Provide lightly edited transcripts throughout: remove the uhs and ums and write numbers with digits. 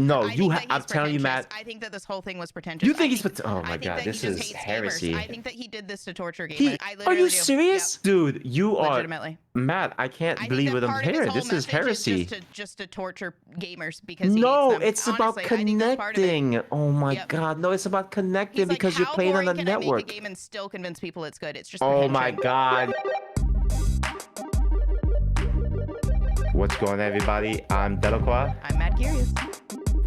No, I think that I'm he's telling you, pretentious. Matt. I think that this whole thing was pretentious. You think I he's oh my think god, that he this just is hates heresy. gamers. I think that he did this to torture gamers. He I Are you literally do. serious? Yep. Dude, you are Legitimately. Matt, I can't I think believe that what I'm part of his hearing. whole This is message is heresy. just to torture gamers because he hates No, them. it's about Honestly, I think that's part of it. connecting. Oh my Yep. god, no, it's about connecting He's like, because you're how playing on a boring can I make a network. game and still convince people it's good? It's just Oh my prehension. god. What's going on, everybody? I'm Delacroix. I'm Matt Curious.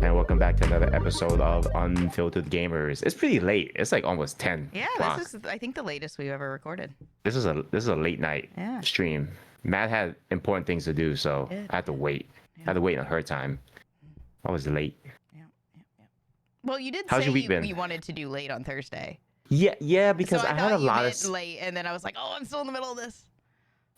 And welcome back to another episode of Unfiltered Gamers. It's pretty late. It's like almost 10 Yeah, o'clock. this is I think the latest we've ever recorded. This is a late night Yeah. stream. Matt had important things to do, so I had to wait. I had to wait on her time. I was late. Yeah. Well, you did How's say your week been? you wanted to do late on Thursday. Yeah, because So I had a lot of late, and then I was like, oh, I'm still in the middle of this.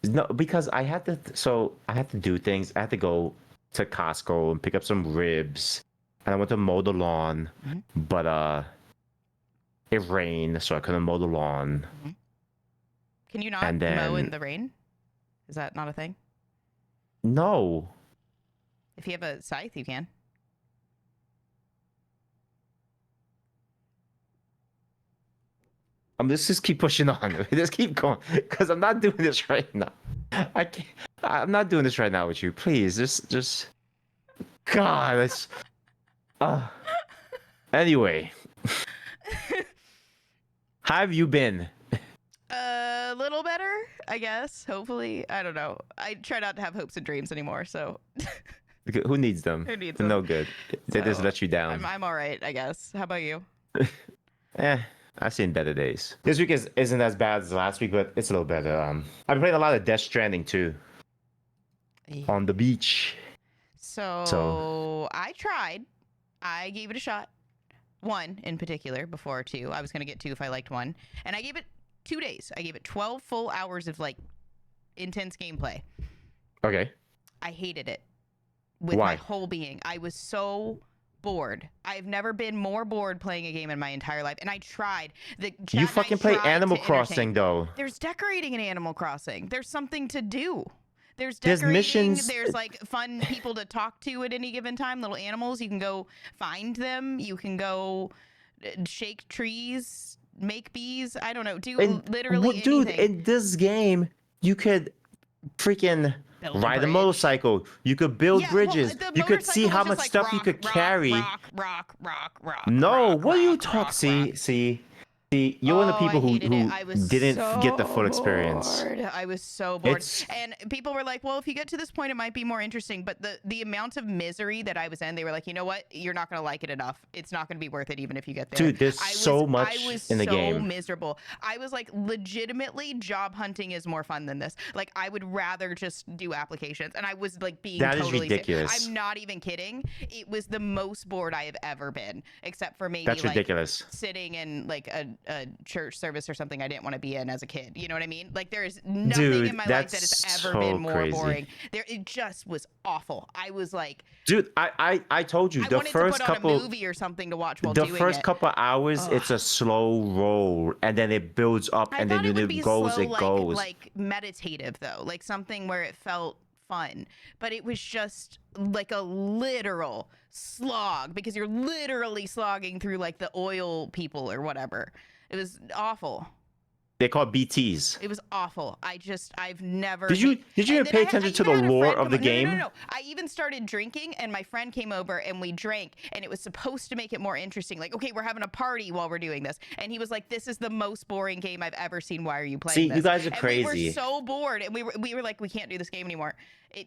no, because I had to. So I had to do things. I had to go to Costco and pick up some ribs, and I went to mow the lawn, but it rained, so I couldn't mow the lawn. Can you not And mow in then- the rain? Is that not a thing? No, If you have a scythe, you can. let's just keep pushing on. Just keep going, because I'm not doing this right now. I can't. I'm not doing this right now with you. Please, just. God, it's. Anyway, how have you been? A little better, I guess. Hopefully, I don't know. I try not to have hopes and dreams anymore. So Who needs them? Who needs They're them? no good. They just So, let you down. I'm all right, I guess. How about you? I've seen better days. This week isn't as bad as last week, but it's a little better. I've played a lot of Death Stranding too. On the beach. So I tried. I gave it a shot. One in particular before two. I was gonna get two if I liked one, and I gave it 2 days. I gave it 12 full hours of like intense gameplay. Okay. I hated it with Why? my whole being. I was so bored. I've never been more bored playing a game in my entire life. And I tried. You fucking play Animal Crossing though. There's decorating in Animal Crossing. There's something to do. There's There's decorating. missions- There's like fun people to talk to at any given time. Little animals. You can go find them. You can go shake trees, make bees. I don't know. Do literally anything. Dude, in this game, you could freaking Build a ride a bridge. motorcycle. You could build Yeah, bridges. well, the You could see motorcycle how was much just stuff like you could rock, carry. Rock. No, what are you talking? rock. See, you're one of the people I hated who it. I was didn't so get the full experience. bored. I was so bored. It's- And people were like, well, if you get to this point, it might be more interesting. But the amount of misery that I was in, they were like, you know what? You're not going to like it enough. It's not going to be worth it even if you get there. Dude, there's so much I was in the so game. miserable. I was like, legitimately, job hunting is more fun than this. Like, I would rather just do applications. And I was like being That is totally ridiculous. I'm not even kidding. It was the most bored I have ever been, except for maybe That's like ridiculous. sitting in like a church service or something I didn't want to be in as a kid. You know what I mean? Like there is nothing Dude, in my life that has that's ever so been more crazy. boring. It just was awful. I was like, Dude, I told you I the wanted first to put on couple a movie or something to watch while the doing first it. couple hours, it's a slow roll, and then it builds up, I and thought then it when would it be goes, slow, it goes. like meditative though, like something where it felt fun, but it was just like a literal slog because you're literally slogging through like the oil people or whatever. It was awful. They call BTs. It was awful. I've never. Did you and even then pay I attention to even the had a lore friend of the come- game? No. I even started drinking, and my friend came over, and we drank, and it was supposed to make it more interesting. Like, okay, we're having a party while we're doing this, and he was like, "This is the most boring game I've ever seen. Why are you playing See, this?" you guys are and crazy. We were so bored, and we were like, "We can't do this game anymore.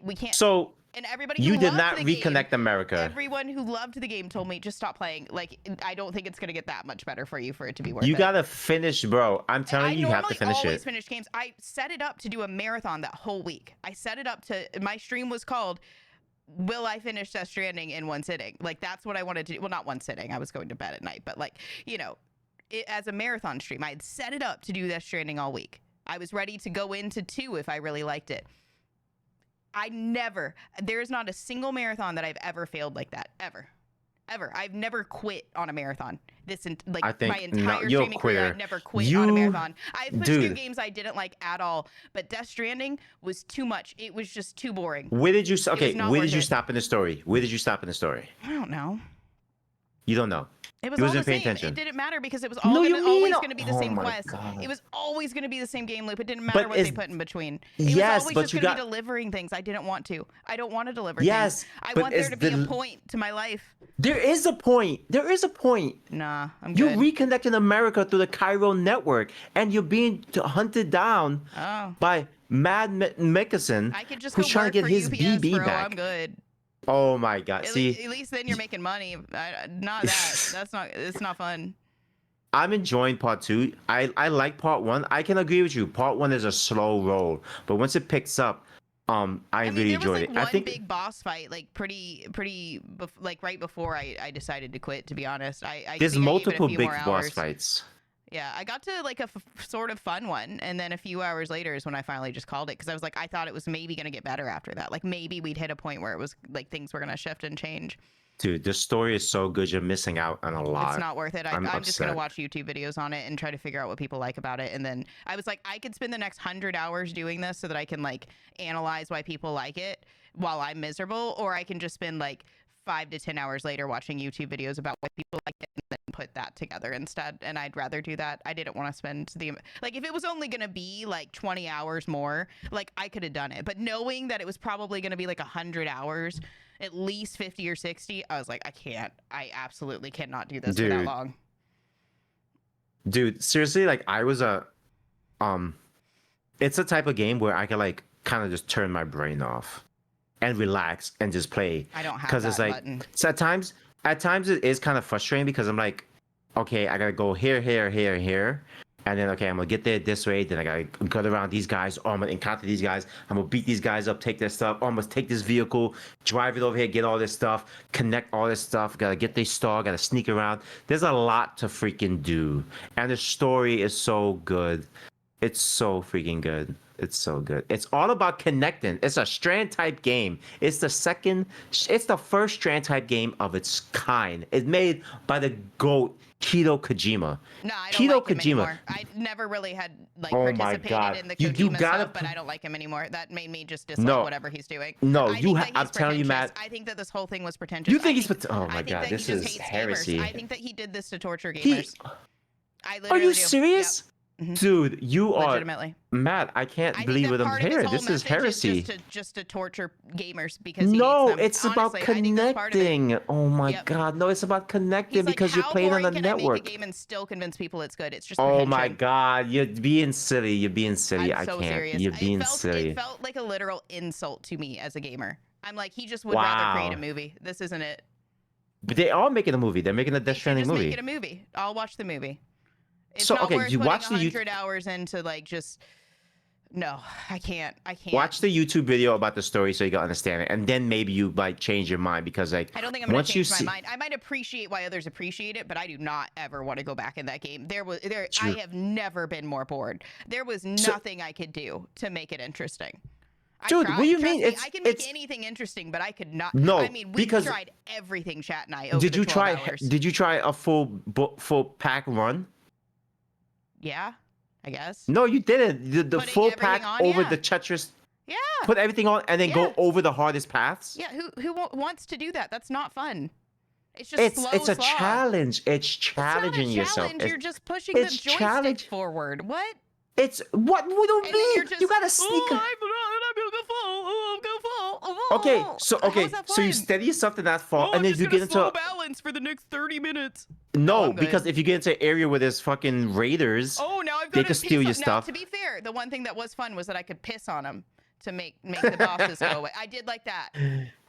We can't." So and everybody you who did loved not the reconnect game, America. Everyone who loved the game told me just stop playing. Like, I don't think it's gonna get that much better for you for it to be worth it. You gotta finish, bro. I'm telling you, you have to finish I normally always it. finish games. I set it up to do a marathon that whole week. I set it up to, my stream was called, will I finish Death Stranding in one sitting? Like, that's what I wanted to do. Well, not one sitting. I was going to bed at night. But, like, you know, as a marathon stream, I had set it up to do Death Stranding all week. I was ready to go into 2 if I really liked it. There's not a single marathon that I've ever failed like that. Ever. ever. I've never quit on a marathon. I think my entire you're a streaming career, quitter. I've never quit on a You- marathon. I've pushed through dude. games I didn't like at all, but Death Stranding was too much. It was just too boring. Where did you okay? not Where worth did you it. stop in the story? Where did you stop in the story? I don't know. You don't know. It was You all the wasn't paying same. attention. It didn't matter because it was No, you always mean- going to be the oh same my quest. God. It was always going to be the same game loop. It didn't matter But what is- they put in between. It Yes, was always but just you going to got- be delivering things. I didn't want to. I don't want to deliver Yes, things. I but want there is to be a the- point to my life. There is a point. There is a point. Nah, I'm You're good. reconnecting America through the Cairo network, and you're being hunted down Oh, by Mad Mickelson, I could just who's go trying work to get for his UPS, BB bro. back. I'm good. Oh my God! At See, least then you're making money. Not that. That's not. It's not fun. I'm enjoying part 2. I like part 1. I can agree with you. Part 1 is a slow roll, but once it picks up, I mean, really there was enjoyed like it. one I think big boss fight, like like right before I decided to quit. To be honest, I there's think I gave it a multiple few big more boss hours. fights. Yeah, I got to like a sort of fun one, and then a few hours later is when I finally just called it because I was like, I thought it was maybe gonna get better after that. Like maybe we'd hit a point where it was like things were gonna shift and change. Dude, the story is so good. You're missing out on a lot. It's not worth it. I'm I'm just gonna upset. watch YouTube videos on it and try to figure out what people like about it. And then I was like, I could spend the next 100 hours doing this so that I can like analyze why people like it while I'm miserable, or I can just spend like 5 to 10 hours later watching YouTube videos about why people like it and then put that together instead. And I'd rather do that. I didn't want to spend like if it was only gonna be like 20 hours more, like I could have done it. But knowing that it was probably gonna be like 100 hours, at least 50 or 60, I was like, I absolutely cannot do this for that Dude. long. Dude, seriously, like I was it's a type of game where I can like kind of just turn my brain off and relax and just play. I don't have Because that it's like button. so at times it is kind of frustrating because I'm like, okay, I gotta go here, and then okay, I'm gonna get there this way, then I gotta cut around these guys, or I'm gonna encounter these guys, I'm gonna beat these guys up, take their stuff, or I'm gonna take this vehicle, drive it over here, get all this stuff, connect all this stuff, gotta get this star, gotta sneak around. There's a lot to freaking do. And the story is so good. It's so freaking good. It's so good. It's all about connecting. It's a Strand type game. It's the first Strand type game of its kind. It's made by the GOAT, Hideo Kojima. No, I don't Hideo like him Kojima. anymore. I never really had like Oh my participated God. in the You Kojima gotta stuff, but I don't like him anymore. That made me just dislike No. whatever he's doing. No, I think that he's I'm telling you, pretentious. Matt. I think that this whole thing was pretentious. You think I he's oh my I think God, that this he just is hates heresy. Gamers. I think that he did this to torture He, gamers. I are literally you do. serious? Yep. Mhm. Dude, you are Legitimately. Matt, I can't I think believe that what I'm part of his hearing. whole This is message heresy. just to torture gamers because he No, hates them. it's about Honestly, I think that's part of it. connecting. Oh my Yep. God, no, it's about connecting He's like, because you're how playing on boring the can I network. make a game and still convince people it's good? It's just Oh my pretension. God, you're being silly. You're being silly. I'm I so can't. serious. You're being it felt, silly. It felt like a literal insult to me as a gamer. I'm like, he just would rather create a Wow. movie. This isn't it. But they are making a movie. They're making a They Death should Stranding just movie. make it a movie. I'll watch the movie. It's So, not okay, worth you putting watch the 100 hours into like just. No, I can't. I can't. Watch the YouTube video about the story so you can understand it, and then maybe you might change your mind because like I don't think I'm gonna once you change my see, mind. I might appreciate why others appreciate it, but I do not ever want to go back in that game. I True. have never been more bored. There was nothing I could do to make it interesting. Dude, what do you Trust mean? me, It's- I can make it's- anything interesting, but I could not. No, I mean, we because- tried everything, Chat and I. Over did the you 12 try? hours. Did you try a full pack run? Yeah, I guess. No, you didn't. The Putting full everything pack on, over yeah. the Tetris. Yeah. Put everything on and then Yeah. go over the hardest paths. Yeah. Who wants to do that? That's not fun. It's just It's slow a slog. challenge. It's It's challenging not a yourself. challenge. It's, You're just pushing the it's joystick challenge- forward. What? it's what we don't And then you're mean. just, You gotta sneak. Oh, I'm gonna fall. Oh, I'm gonna fall. Oh, Okay, How is that so you fun? steady yourself to that fall, Oh, and I'm then just you gonna get slow into balance for the next 30 minutes. no, I'm good. because if you get into an area where there's fucking raiders, Oh, now I've They got could steal your Now, stuff. to be fair, the one thing that was fun was that I could piss on them to make the bosses go away. I did like that.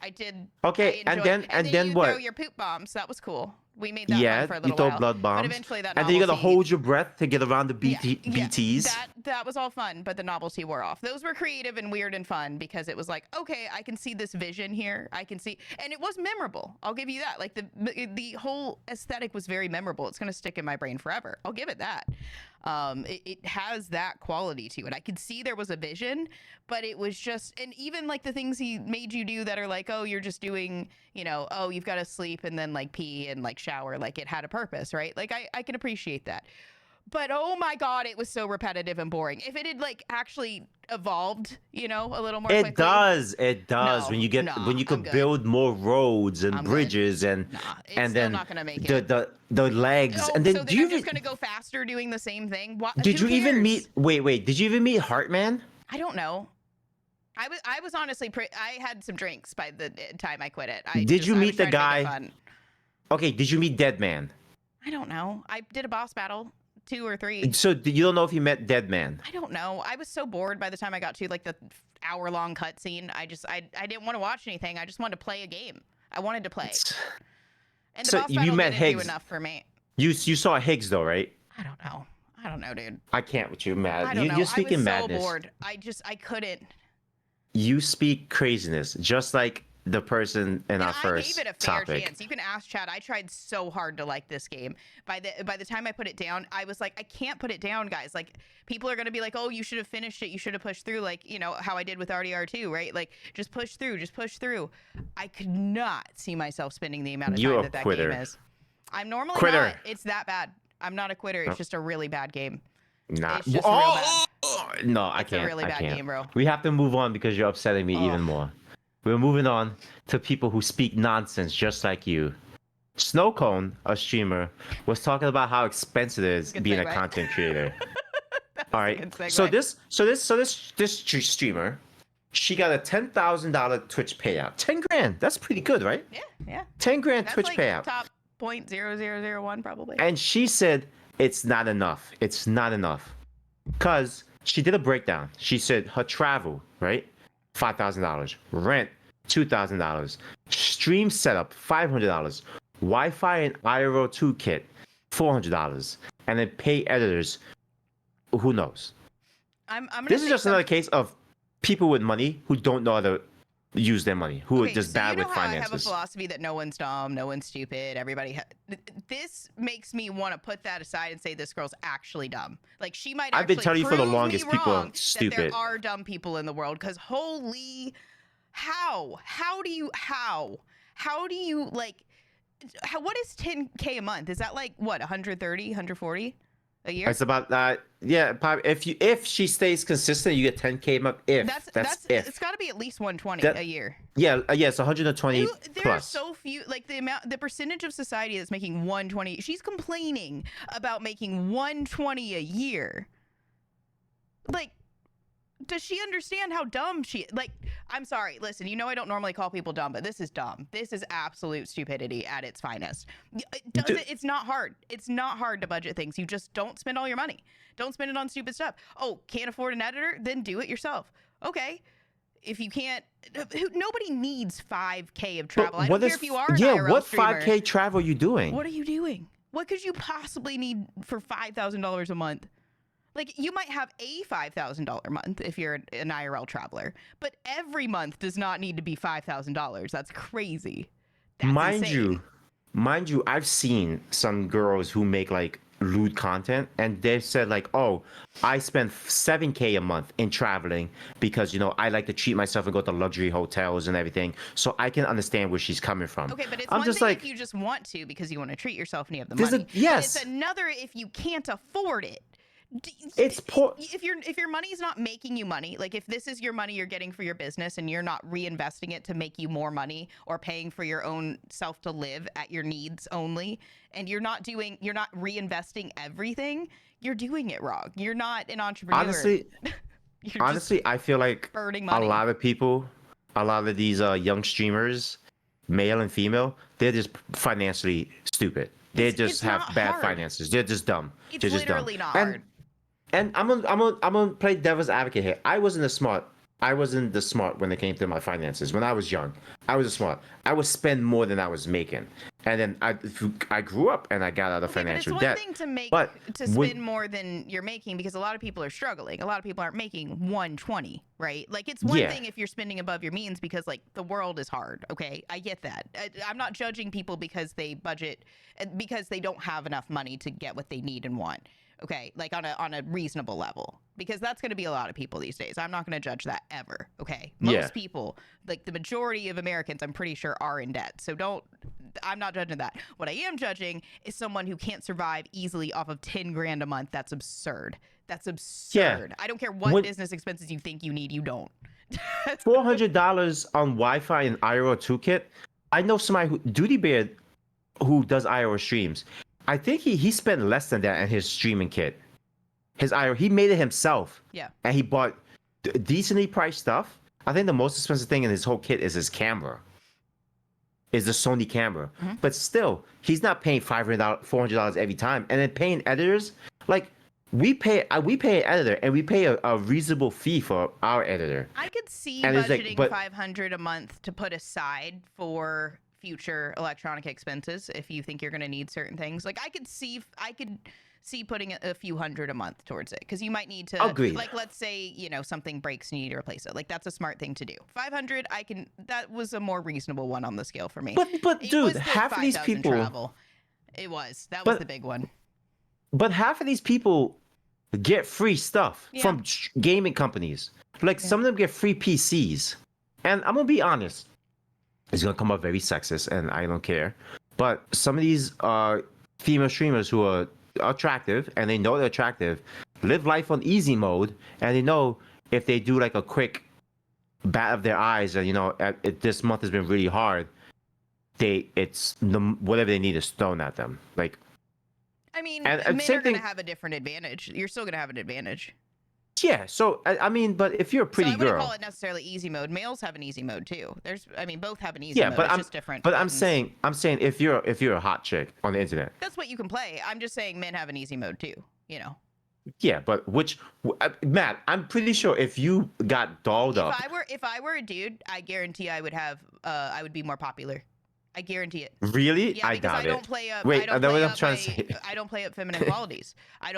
I did. okay, I and enjoyed- then you what? throw your poop bombs. That was cool. We made that Yeah, fun for a you little throw while. blood But bombs. eventually that And then you gotta novelty- hold your breath to get around the BTs. That was all fun, but the novelty wore off. Those were creative and weird and fun because it was like, okay, I can see this vision here. I can see, and it was memorable. I'll give you that. Like the whole aesthetic was very memorable. It's gonna stick in my brain forever. I'll give it that. It has that quality to it. I could see there was a vision, but it was just, and even like the things he made you do that are like, oh, you're just doing, you know, oh, you've got to sleep and then like pee and like shower. Like it had a purpose, right? Like I can appreciate that. But oh my God, it was so repetitive and boring. If it had like actually evolved, you know, a little more It quickly. does. It does. No, when you get nah, when you I'm could good. build more roads and I'm good. bridges and Nah, it's and still then not gonna make the it. the legs Oh, and then so do then you I'm just even, gonna go faster doing the same thing? What? did Who you even cares? meet wait did you even meet Heartman? I don't know. I was honestly I had some drinks by the time I quit it. Did you I meet was the trying to make it guy? fun. Okay, did you meet Deadman? I don't know. I did a boss battle, 2 or 3. So you don't know if you met Deadman? I don't know. I was so bored by the time I got to like the hour-long cutscene. I didn't want to watch anything. I just wanted to play a game. I wanted to play. And the So boss you battle met didn't do Higgs. enough for me. You saw Higgs though, right? I don't know, dude. I can't with you, I mad. don't know. You're speaking I was madness. so bored. I couldn't. You speak craziness, just like the person in our I first gave it a fair topic. chance. You can ask Chad. I tried so hard to like this game. By the time I put it down, I was like, I can't put it down, guys. Like people are gonna be like, oh, you should have finished it. You should have pushed through, like you know how I did with RDR2, right? Like just push through, just push through. I could not see myself spending the amount of You're time a that quitter. game is. I'm normally Quitter. not. It's that bad. I'm not a quitter. It's just a really bad game. Nah. It's just real bad. No, I It's a can't. really I bad can't. game, bro. We have to move on because you're upsetting me even Ugh. more. We're moving on to people who speak nonsense just like you. Snowcone, a streamer, was talking about how expensive it is Good being a segue. content creator. All right. good segue. So this streamer, she got a $10,000 Twitch payout. 10 grand. That's pretty good, right? Yeah. 10 grand That's Twitch like payout. top 0.0001 probably. And she said it's not enough. It's not enough. Because she did a breakdown. She said her travel, right? $5,000. Rent, $2,000. Stream setup, $500. Wi-Fi and IRL 2 kit, $400. And then pay editors, who knows? I'm gonna This is say just another case of people with money who don't know how to use their money, who are just bad you know with how I have a finances. philosophy that no one's dumb, no one's stupid, everybody. This makes me want to put that aside and say this girl's actually dumb. Like she might. I've been actually telling you for the prove me longest, people are wrong that stupid. there are dumb people in the world. Because holy, how do you like? What is 10K a month? Is that like what 130, 140 a year? It's about that. Yeah, probably if she stays consistent, you get 10K a month. That's if. It's got to be at least 120 That- a year. Yeah, it's 120 There are plus. so few, like the percentage of society that's making 120. She's complaining about making 120 a year. Like, does she understand how dumb she? Like, I'm sorry. Listen, you know I don't normally call people dumb, but this is dumb. This is absolute stupidity at its finest. It's not hard. It's not hard to budget things. You just don't spend all your money. Don't spend it on stupid stuff. Oh, can't afford an editor? Then do it yourself. Okay. If you can't, nobody needs 5K of travel. I don't care if you are an IRL what streamer. 5K travel are you doing? What are you doing? What could you possibly need for $5,000 a month? Like, you might have a $5,000 month if you're an IRL traveler, but every month does not need to be $5,000. That's crazy. That's insane. Mind you, I've seen some girls who make like lewd content, and they've said like, "Oh, I spend 7K a month in traveling because I like to treat myself and go to luxury hotels and everything." So I can understand where she's coming from. Okay, but it's I'm one just thing like, if you just want to because you want to treat yourself and you have the There's money. a- yes. But it's another if you can't afford it. It's poor. If your money's not making you money, like if this is your money you're getting for your business and you're not reinvesting it to make you more money or paying for your own self to live at your needs only, and you're not reinvesting everything, you're doing it wrong. You're not an entrepreneur. Honestly, You're just I feel like burning a money. lot of people, a lot of these young streamers, male and female, they're just financially stupid. They It's just have not bad hard. finances. They're just dumb. It's They're just literally dumb. not hard. And I'm gonna play devil's advocate here. I wasn't a smart I wasn't the smart when it came to my finances. When I was young, I was smart. I would spend more than I was making, and then I grew up and I got out of financial but it's one debt. thing to make But to when- spend more than you're making because a lot of people are struggling. A lot of people aren't making 120, right? Like it's one Yeah. thing if you're spending above your means because like the world is hard. Okay, I get that. I'm not judging people because they budget because they don't have enough money to get what they need and want. Okay, like on a reasonable level, because that's going to be a lot of people these days. I'm not going to judge that ever. Okay, most Yeah. people, like the majority of Americans, I'm pretty sure are in debt. So I'm not judging that. What I am judging is someone who can't survive easily off of 10 grand a month. That's absurd. That's absurd. I don't care what business expenses you think you need, you don't. $400 on Wi-Fi and IRL toolkit. I know somebody who Duty Bear who does IRL streams. I think he spent less than that in his streaming kit. His IRL, he made it himself. Yeah. And he bought decently priced stuff. I think the most expensive thing in his whole kit is his camera. Is the Sony camera. Mm-hmm. But still, he's not paying $400 every time. And then paying editors, like we pay an editor and we pay a reasonable fee for our editor. I could see And it's like, budgeting but- $500 a month to put aside for future electronic expenses if you think you're going to need certain things. Like I could see putting a few hundred a month towards it because you might need to. Agreed. Like let's say something breaks and you need to replace it. Like that's a smart thing to do. 500, that was a more reasonable one on the scale for me. But It dude, was the half of these 5,000 people. travel. That was But- the big one. But half of these people get free stuff Yeah. from gaming companies. Like some of them get free PCs. And I'm gonna be honest, it's gonna come up very sexist, and I don't care. But some of these female streamers who are attractive and they know they're attractive live life on easy mode, and they know if they do like a quick bat of their eyes, and this month has been really hard, whatever they need is thrown at them. Like. I mean, and men same are going to thing- have a different advantage. You're still going to have an advantage. Yeah, so I mean, but if you're a pretty so I wouldn't girl, call it necessarily easy mode. Males have an easy mode too. Both have an easy yeah, mode. but It's I'm just different. But buttons. I'm saying if you're a hot chick on the internet, That's what you can play. I'm just saying men have an easy mode too. yeah, but Matt, I'm pretty sure if you got dolled up, If I were a dude, I guarantee I would be more popular. I guarantee it. really, Yeah, I because doubt I don't it. play up. Wait, I don't that's play what I'm up trying to say. I don't play up feminine qualities. I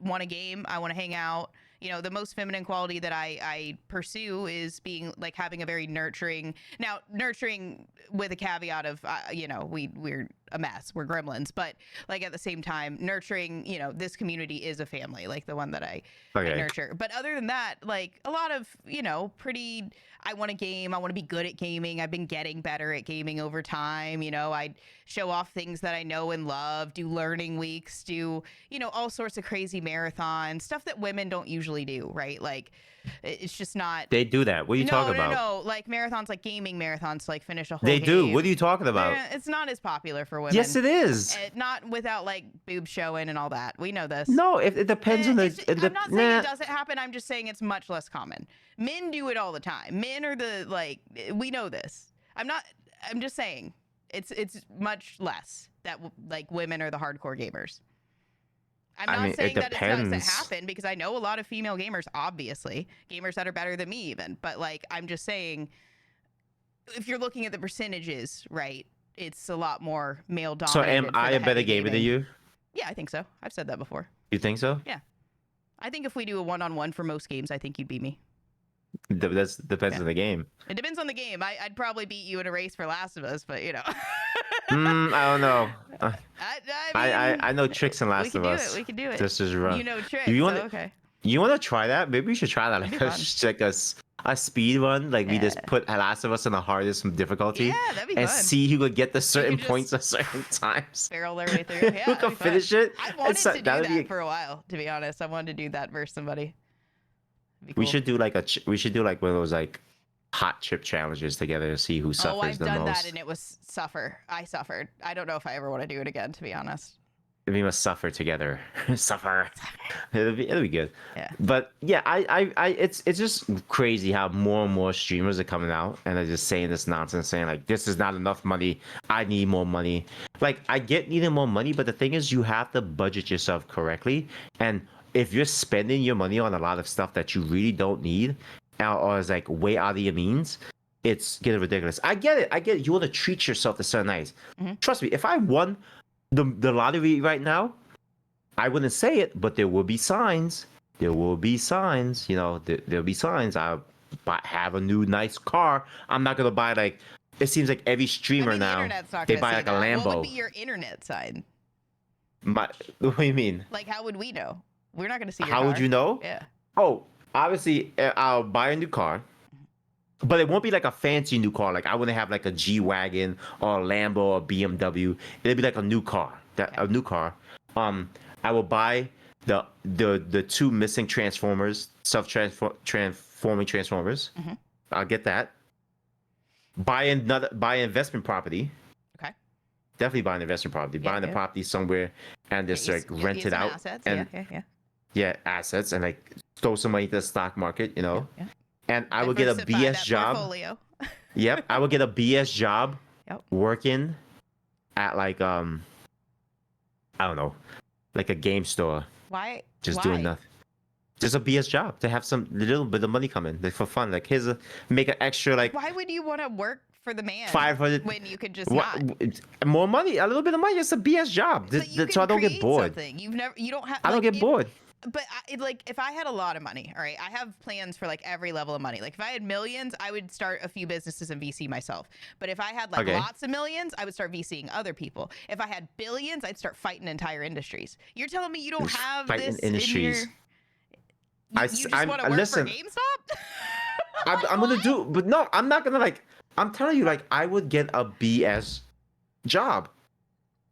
want to game. I want to hang out. The most feminine quality that I pursue is being like having a very nurturing. Now, nurturing with a caveat of, we're a mess. We're gremlins, but like at the same time, nurturing. This community is a family, like the one that I nurture. But other than that, like a lot of pretty. I want to game. I want to be good at gaming. I've been getting better at gaming over time. I show off things that I know and love, do learning weeks, do, all sorts of crazy marathons, stuff that women don't usually do, right? Like, it's just not. They do that. What are you talking about? No. Like marathons, like gaming marathons, to like finish a whole They do. game. What are you talking about? It's not as popular for women. Yes, it is. Not without like boobs showing and all that. We know this. No, it depends on the. I'm not saying it doesn't happen. I'm just saying it's much less common. Men do it all the time. Men are we know this. I'm just saying it's much less that like women are the hardcore gamers. I'm not saying that it doesn't happen because I know a lot of female gamers, obviously, gamers that are better than me even. But like, I'm just saying, if you're looking at the percentages, right, it's a lot more male dominated. So am I a better gamer than you? Yeah, I think so. I've said that before. You think so? I think if we do a one-on-one for most games, I think you'd beat me. That depends on the game. It depends on the game. I'd probably beat you in a race for Last of Us, but I don't know. I I know tricks in Last of Us. We can do it. This is rough. You know tricks. You wanna- okay. You want to try that? Maybe we should try that. That'd Like be a speed run. Like we just Yeah. put Last of Us on the hardest difficulty. Yeah, that'd be and fun. see who could get the certain just- points at certain times. Barrel their way through. Yeah, Who that'd can be fun. finish it? I wanted to do that would that be- for a while, to be honest. I wanted to do that versus somebody. Be We cool. should do like we should do like one of those like hot chip challenges together to see who suffers I've the done most. that and it was suffer. I suffered. I don't know if I ever want to do it again, to be honest. We must suffer together. Suffer. It'll be good. Yeah. But yeah, it's just crazy how more and more streamers are coming out and they're just saying this nonsense, saying like this is not enough money. I need more money. Like I get needing more money, but the thing is you have to budget yourself correctly. And if you're spending your money on a lot of stuff that you really don't need, or is like way out of your means, it's getting ridiculous. I get it. I get it. You want to treat yourself to certain nights. Trust me, if I won the lottery right now, I wouldn't say it, but there will be signs. There will be signs. You know, there'll be signs. Have a new nice car. I'm not gonna buy like. It seems like every streamer the now internet's not they gonna buy say like a that. Lambo. What would be your internet sign? What do you mean? Like, how would we know? We're not gonna see your How car. would you know? Yeah. Oh, obviously, I'll buy a new car, but it won't be like a fancy new car. Like I wouldn't have like a G wagon or a Lambo or BMW. It'd be like a new car. A new car. I will buy the two missing Transformers, transforming Transformers. I'll get that. Buy investment property. Okay. Definitely buy an investment property. Buying the property somewhere and just like rent it out. Assets. And yeah, assets and like throw some money into the stock market, you know. Yeah. And I will get a BS job. Portfolio. Yep, I will get a BS job Yep. working at like I don't know, like a game store. Why? Just doing nothing. Just a BS job to have some little bit of money come in, like for fun. Like make an extra like. Why would you want to work for the man 500 when you could just not? More money, a little bit of money. It's a BS job, so I don't get bored. You don't have. I don't get bored. But like, if I had a lot of money, all right, I have plans for like every level of money. Like, if I had millions, I would start a few businesses and VC myself. But if I had like lots of millions, I would start VCing other people. If I had billions, I'd start fighting entire industries. You're telling me you don't have this industries? in your... You just want to work for GameStop? I'm gonna do, but no, I'm not gonna like. I'm telling you, like, I would get a BS job.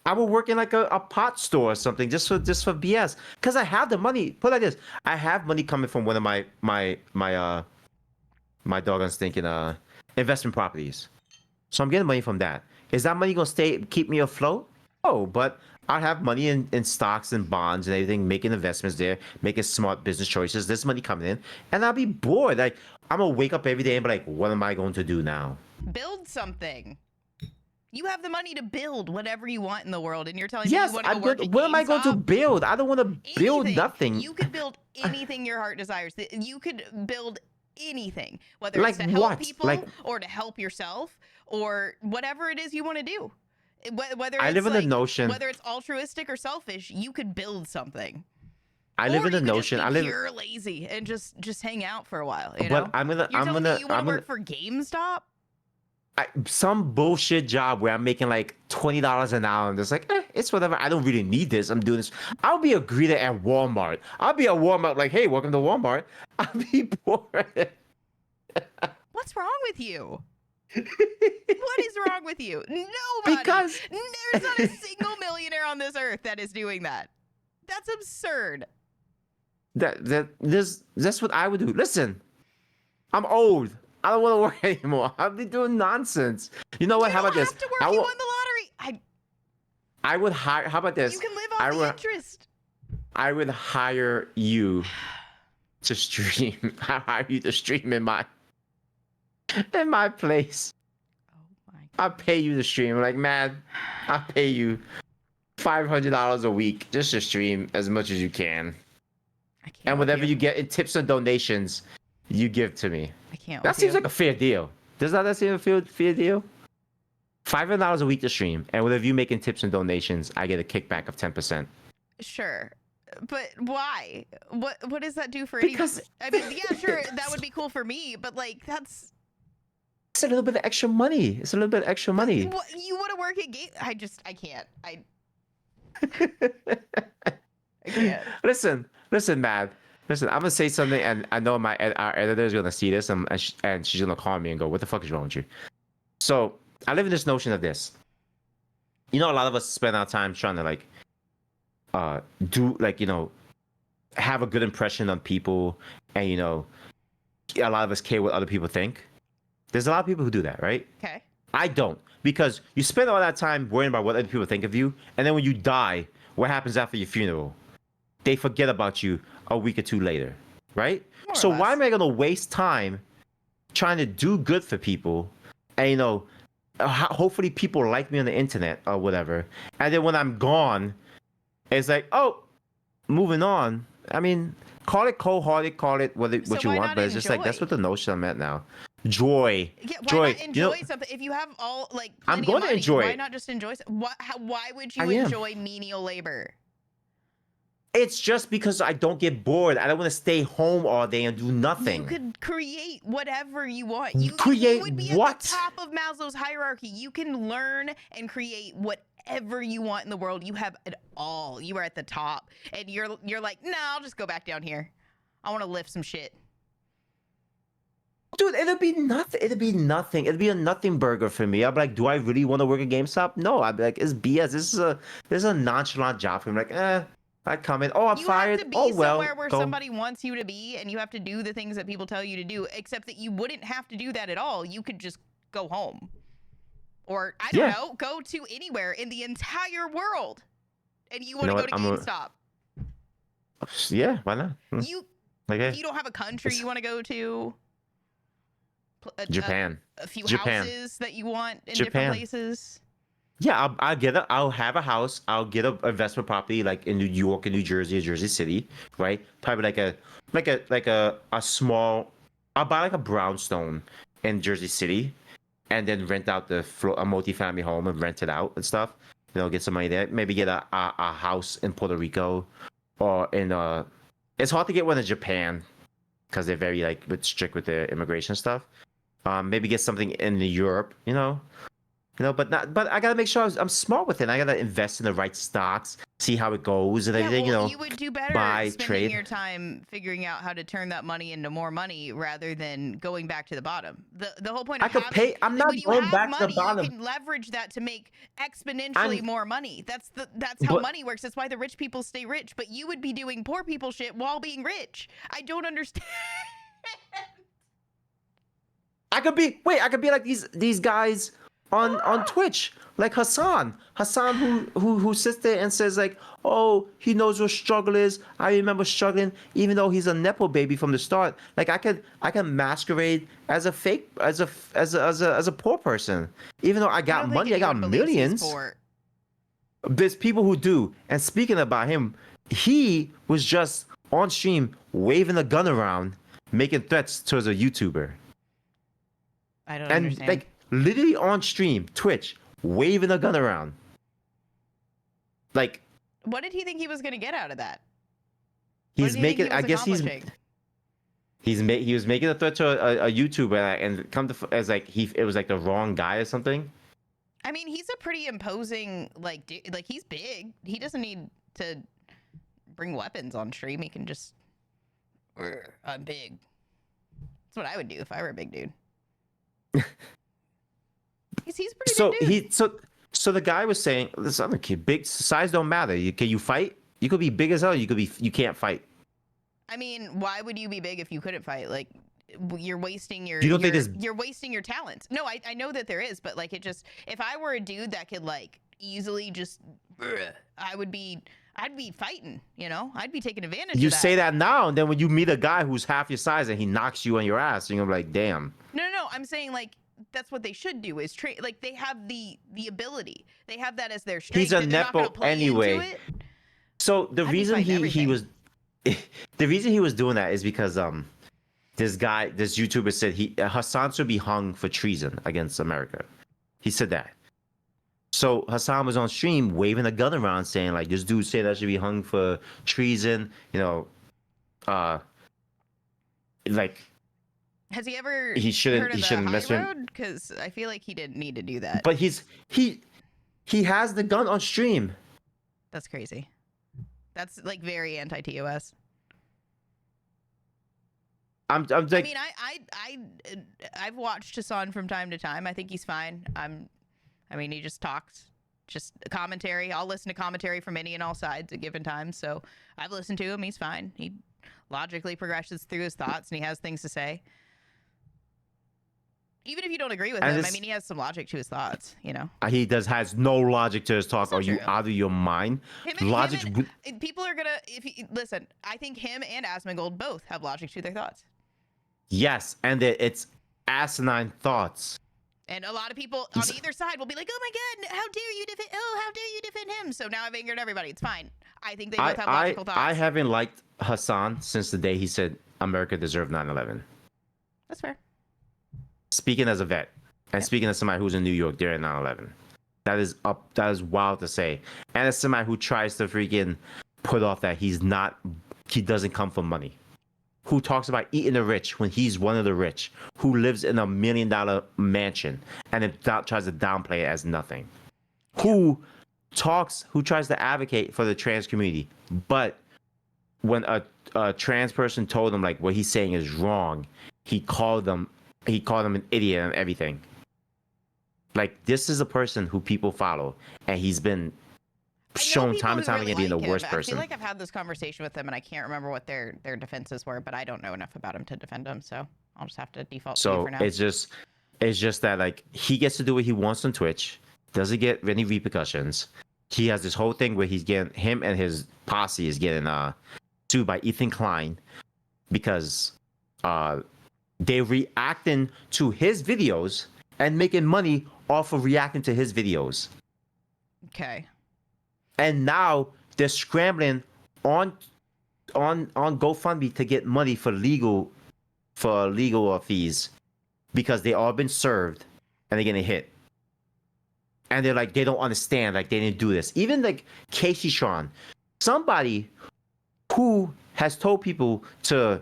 I would work in like a pot store or something just for BS, because I have the money. Put it like this: I have money coming from one of my dog's thinking investment properties, so I'm getting money from that. Is that money gonna keep me afloat? Oh, but I have money in stocks and bonds and everything, making investments there, making smart business choices. There's money coming in, and I'll be bored. Like I'm gonna wake up every day and be like, what am I going to do now? Build something. You have the money to build whatever you want in the world, and you're telling me you want to work at what am I going to build? I don't want to build nothing. You could build anything your heart desires. You could build anything, whether it's to help people or to help yourself or whatever it is you want to do. Whether I live in the notion, whether it's altruistic or selfish, you could build something. I live in the notion. I live pure lazy and just hang out for a while. You know? I'm gonna work for GameStop. Some bullshit job where I'm making like $20 an hour and just like, it's whatever. I don't really need this. I'm doing this. I'll be a greeter at Walmart. I'll be at Walmart like, hey, welcome to Walmart. I'll be bored. What's wrong with you? What is wrong with you? Nobody. Because there's not a single millionaire on this earth that is doing that. That's absurd. That's what I would do. Listen, I'm old. I don't want to work anymore. I'll be doing nonsense. You know what? How about this? You don't have to work. You won the lottery. I would hire. How about this? You can live off the interest. I would hire you to stream. I hire you to stream in my place. Oh my God. I'll pay you to stream. Like, man, I'll pay you $500 a week just to stream as much as you can. And whatever you get in tips and donations, you give to me. I can't. That seems like a fair deal. Does that seem a fair deal? $500 a week to stream, and whatever you make in tips and donations, I get a kickback of 10%. Sure, but why? What does that do for because anyone? I mean, yeah, sure, that would be cool for me, but like it's a little bit of extra money. It's a little bit of extra money. You want to work at Game? I can't. I can't. Listen, Matt. Listen, I'm gonna say something, and I know our editor is gonna see this, and she's gonna call me and go, "What the fuck is wrong with you?" So I live in this notion of this. You know, a lot of us spend our time trying to like, do like have a good impression on people, and a lot of us care what other people think. There's a lot of people who do that, right? Okay. I don't, because you spend all that time worrying about what other people think of you, and then when you die, what happens after your funeral? They forget about you a week or two later, right? So why am I gonna waste time trying to do good for people, and hopefully people like me on the internet or whatever, and then when I'm gone, it's like, oh, moving on. I mean, call it cold-hearted, call it what So you why want, not but it's just like that's enjoy? what the notion I'm at now. Joy, Yeah, why joy. not enjoy something if you have all like I'm plenty going of to money? enjoy Why it. not just enjoy? Why would I you am. enjoy menial labor? It's just because I don't get bored. I don't want to stay home all day and do nothing. You could create whatever you want. You Create would be what? at the top of Maslow's hierarchy. You can learn and create whatever you want in the world. You have it all. You are at the top, and you're like, nah, I'll just go back down here. I want to lift some shit. Dude, it'll be nothing. It'll be nothing. It'll be a nothing burger for me. I'm like, do I really want to work at GameStop? No. I'd be like, it's BS. This is a nonchalant job for me. Like, I come in. Oh, I'm You fired. have to be Oh well. somewhere where go. somebody wants you to be, and you have to do the things that people tell you to do, except that you wouldn't have to do that at all. You could just go home. Or, I don't know, go to anywhere in the entire world. And you want to go to GameStop. Yeah, why not? You Okay. If you don't have a country you want to go to, Japan. a few Japan. houses that you want in Japan. different places. Yeah, I'll have a house. I'll get an investment property like in New York and New Jersey or Jersey City, right? Probably like a small. I'll buy like a brownstone in Jersey City, and then rent out a multi-family home and rent it out and stuff. Get some money there. Maybe get a house in Puerto Rico, or in It's hard to get one in Japan because they're very like strict with their immigration stuff. Maybe get something in Europe, but I gotta make sure I'm smart with it. I gotta invest in the right stocks, see how it goes, and everything. You would do better buy, spending trade. your time figuring out how to turn that money into more money rather than going back to the bottom. The whole point of I'm not when you going have back money, to the bottom. you can leverage that to make exponentially more money. That's how money works. That's why the rich people stay rich. But you would be doing poor people shit while being rich. I don't understand. I could be like these guys on Twitch, like Hassan who sits there and says like, oh, he knows what struggle is. I remember struggling, even though he's a nepo baby from the start. Like I can masquerade as a fake, as a poor person, even though I got money, I got millions. There's people who do. And speaking about him, he was just on stream waving a gun around, making threats towards a YouTuber. I don't understand. Like literally on stream, Twitch, waving a gun around. Like, what did he think he was going to get out of that? He's making. I guess he was making a threat to a YouTuber and come to as like it was like the wrong guy or something. I mean, he's a pretty imposing like he's big. He doesn't need to bring weapons on stream. He can just I'm big. That's what I would do if I were a big dude. He's pretty big dude. So the guy was saying, listen, I'm a kid. Big size don't matter. Can you fight? You could be big as hell. You can't fight. I mean, why would you be big if you couldn't fight? Like, you're wasting your. You're wasting your talent. No, I know that there is, but like if I were a dude that could like easily just, I'd be fighting. I'd be taking advantage. You of that. say that now, and then when you meet a guy who's half your size and he knocks you on your ass, you're gonna be like, damn. No. I'm saying like that's what they should do is train. Like they have the ability. They have that as their strength. He's a nepo anyway. So the reason he was, the reason he was doing that is because this YouTuber said Hassan should be hung for treason against America. He said that. So Hassan was on stream waving a gun around saying like this dude said I should be hung for treason, like has he ever he shouldn't mess with him because I feel like he didn't need to do that. But he has the gun on stream. That's crazy. That's like very anti-TOS. I'm like, I mean, I've watched Hassan from time to time. I think he's fine. I mean, he just talks, just commentary. I'll listen to commentary from any and all sides at given times. So I've listened to him. He's fine. He logically progresses through his thoughts and he has things to say. Even if you don't agree with him, I mean, he has some logic to his thoughts, He has no logic to his talk. Are you out of your mind? People are gonna, listen, I think him and Asmongold both have logic to their thoughts. Yes, and it's asinine thoughts. And a lot of people on either side will be like, "Oh my God, how dare you defend? Oh, how dare you defend him?" So now I've angered everybody. It's fine. I think they both have logical thoughts. I haven't liked Hassan since the day he said America deserved 9/11. That's fair. Speaking as a vet and Yep. speaking as somebody who's in New York during 9/11. That is wild to say. And as somebody who tries to freaking put off that he doesn't come from money. Who talks about eating the rich when he's one of the rich, who lives in $1 million mansion and then tries to downplay it as nothing. Who tries to advocate for the trans community, but when a trans person told him like what he's saying is wrong, he called them an idiot and everything. Like, this is a person who people follow, and he's been shown time and time again being the worst person. I feel like I've had this conversation with them, and I can't remember what their defenses were, but I don't know enough about him to defend him, so I'll just have to default to you for now. It's just that like he gets to do what he wants on Twitch, doesn't get any repercussions. He has this whole thing where him and his posse is getting sued by Ethan Klein because they're reacting to his videos and making money off of reacting to his videos. Okay. And now they're scrambling on GoFundMe to get money for legal fees because they all been served and they're getting hit. And they're like, they don't understand, like they didn't do this. Even like Casey Sean, somebody who has told people to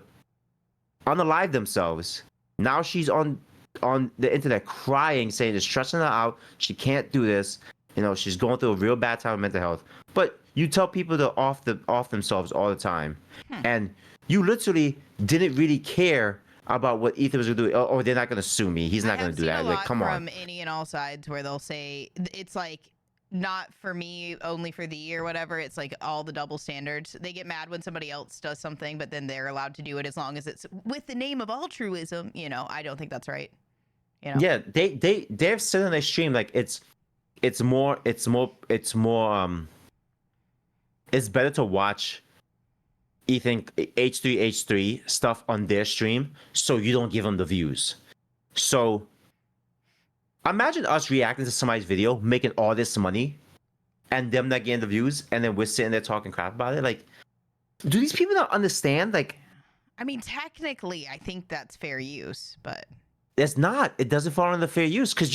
unalive themselves. Now she's on the internet crying, saying it's stressing her out. She can't do this. You know, she's going through a real bad time of mental health. But you tell people to off themselves all the time. And you literally didn't really care about what Ethan was going to do. Oh, they're not going to sue me. He's not going to do that. Like, come on. From any and all sides where they'll say it's like not for me, only for thee or whatever. It's like all the double standards. They get mad when somebody else does something, but then they're allowed to do it as long as it's with the name of altruism. You know, I don't think that's right. You know? Yeah, they've said on their stream like it's better to watch Ethan H3H3 stuff on their stream so you don't give them the views. So imagine us reacting to somebody's video, making all this money, and them not getting the views, and then we're sitting there talking crap about it. Like, do these people not understand? Like, I mean, technically, I think that's fair use, but it's not. It doesn't fall under fair use because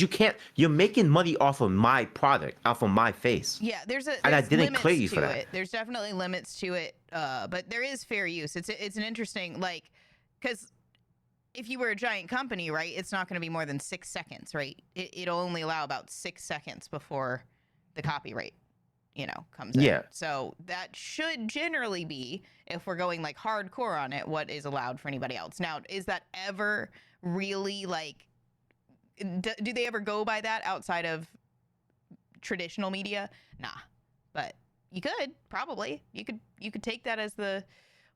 you're making money off of my product, off of my face. Yeah, there's and I didn't clear you for that. There's definitely limits to it, but there is fair use. It's an interesting, like, because if you were a giant company, right, it's not going to be more than 6 seconds, right? It'll only allow about 6 seconds before the copyright, comes in. Yeah. So that should generally be, if we're going like hardcore on it, what is allowed for anybody else. Now, is that ever really like, do they ever go by that outside of traditional media? Nah, but you could probably, you could take that as the,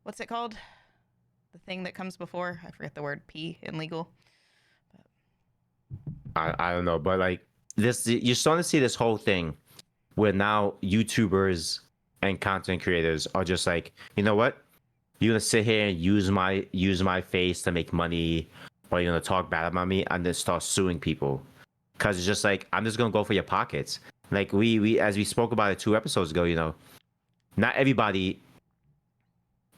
what's it called? The thing that comes before, I forget the word, P in legal. I don't know, but like this, you're starting to see this whole thing where now YouTubers and content creators are just like, you know what? You're gonna sit here and use my face to make money, or you're gonna talk bad about me and then start suing people. Cause it's just like, I'm just gonna go for your pockets. Like we as we spoke about it 2 episodes ago, not everybody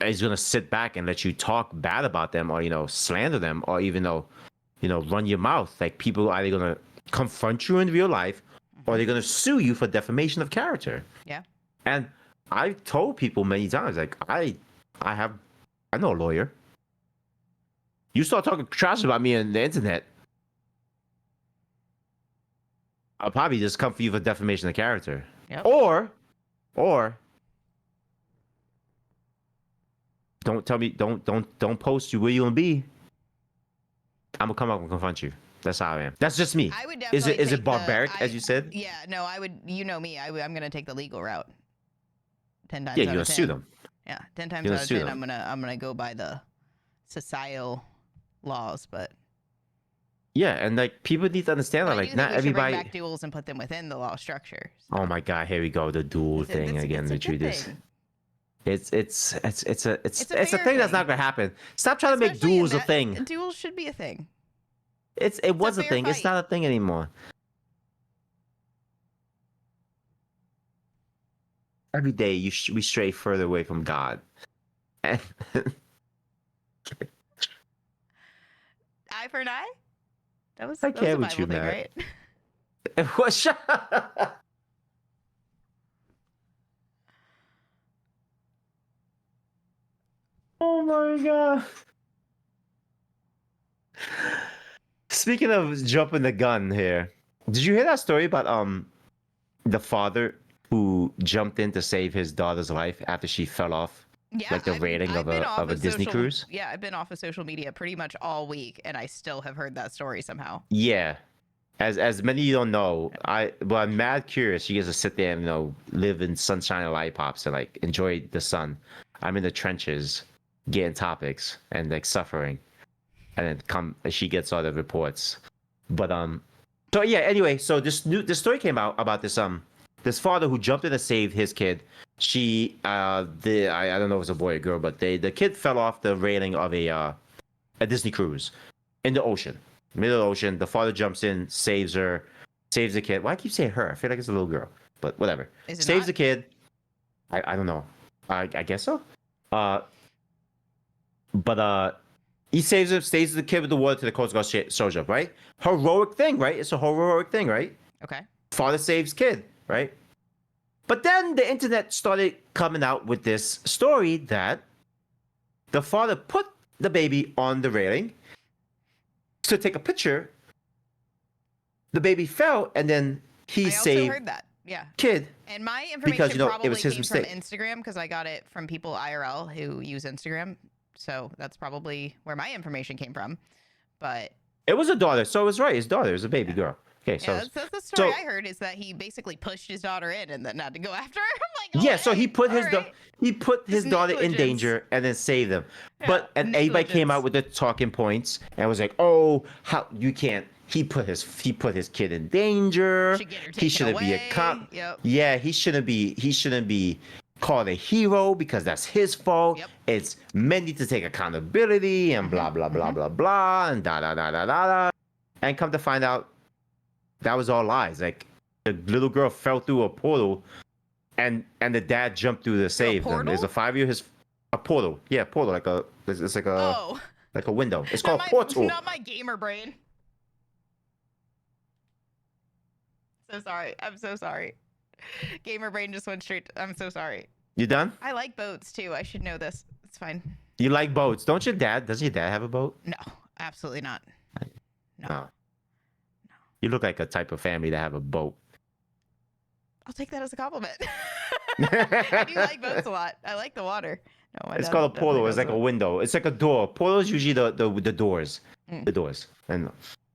is gonna sit back and let you talk bad about them or slander them or even run your mouth. Like, people are either gonna confront you in real life or they're gonna sue you for defamation of character. Yeah. And I've told people many times, like, I know a lawyer. You start talking trash about me on the internet, I'll probably just come for you for defamation of character. Yep. Or don't tell me, don't post you where you gonna be. I'm gonna come up and confront you. That's how I am. That's just me. I would definitely is it barbaric, as you said? Yeah, no, I would. You know me. I'm gonna take the legal route. 10 times. Yeah, you're gonna sue them. Yeah, 10 times out of 10, I'm gonna go by the societal laws, but. Yeah, and like, people need to understand that, like, not everybody. Bring back duels and put them within the law structure. So. Oh my God! Here we go, the duel thing again. The truth is, it's a thing that's not gonna happen. Stop trying to make duels a thing. Duels should be a thing. It was a thing. Fight. It's not a thing anymore. every day we stray further away from God. And Eye for an eye. That was I a can't with Bible you, thing, Matt. right? What? Oh my god. Speaking of jumping the gun here, did you hear that story about the father who jumped in to save his daughter's life after she fell off Yeah, like the railing I've been off of a of Disney social. cruise? Yeah, I've been off of social media pretty much all week, and I still have heard that story somehow. Yeah. As many of you don't know, I'm mad curious. You guys to sit there and live in sunshine and lollipops and like enjoy the sun. I'm in the trenches, getting topics and like suffering, and then she gets all the reports. But so yeah. Anyway, so this story came out about this father who jumped in to save his kid. I don't know if it's a boy or girl, but the kid fell off the railing of a Disney cruise in the ocean. Middle of the ocean. The father jumps in, saves her, saves the kid. Why I keep saying her? I feel like it's a little girl, but whatever. Is it Saves not? the kid. I don't know. I guess so. But he saves him, stays the kid with the water to the Coast Guard shows up, right? Heroic thing, right? It's a heroic thing, right? Okay. Father saves kid, right? But then the internet started coming out with this story that the father put the baby on the railing to take a picture. The baby fell, and then he I also saved heard that. Yeah. kid. And my information Because, probably it was his came from mistake. Instagram because I got it from people IRL who use Instagram. So that's probably where my information came from. But It was a daughter, so it was right. His daughter was a baby Yeah. girl. Okay, so yeah, that's the story so- I heard is that he basically pushed his daughter in and then had to go after her. I'm like, yeah, so he hey, put his all right. he put his Just daughter in negligence. danger and then saved them. Yeah, But and everybody came out negligence. with the talking points and was like, "Oh, how you can't? He put his kid in danger. Should get her He taken shouldn't be a away." cop. Yep. Yeah, he shouldn't be called a hero because that's his fault. Yep. It's men need to take accountability and blah blah blah blah blah and da da da da da da. And come to find out, that was all lies. Like the little girl fell through a portal, and the dad jumped through to save them. There's portal? a 5-year a portal. Yeah, portal it's like a Oh, like a window. It's not called my, portal. not my gamer brain. So sorry. I'm so sorry. Gamer brain just went straight. I'm so sorry. You done? I like boats too. I should know this. It's fine. You like boats? Does your dad have a boat? No, absolutely not. No. Oh. You look like a type of family that have a boat. I'll take that as a compliment. I do like boats a lot. I like the water. No, my It's dad called a definitely portal. It's does like a that. window. It's like a door. Portal is usually the doors. Mm. The doors. And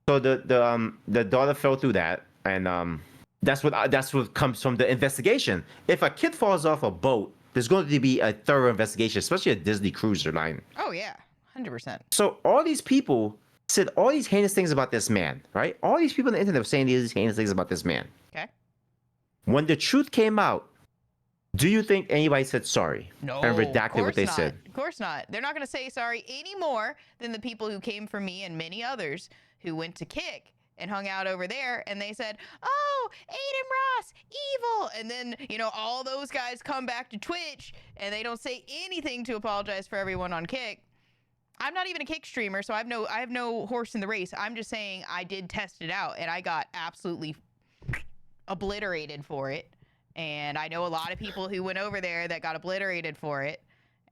so the daughter fell through that, and that's what comes from the investigation. If a kid falls off a boat, there's going to be a thorough investigation, especially a Disney cruiser line. Oh yeah, 100%. So all these people said all these heinous things about this man, right? All these people on the internet were saying these heinous things about this man. Okay. When the truth came out, do you think anybody said sorry? No, And of redacted what course they not. said? Of course not. They're not going to say sorry any more than the people who came for me and many others who went to Kick and hung out over there and they said, "Oh, Aiden Ross, evil." And then, all those guys come back to Twitch and they don't say anything to apologize for everyone on Kick. I'm not even a Kick streamer, so I have no horse in the race. I'm just saying I did test it out and I got absolutely obliterated for it. And I know a lot of people who went over there that got obliterated for it.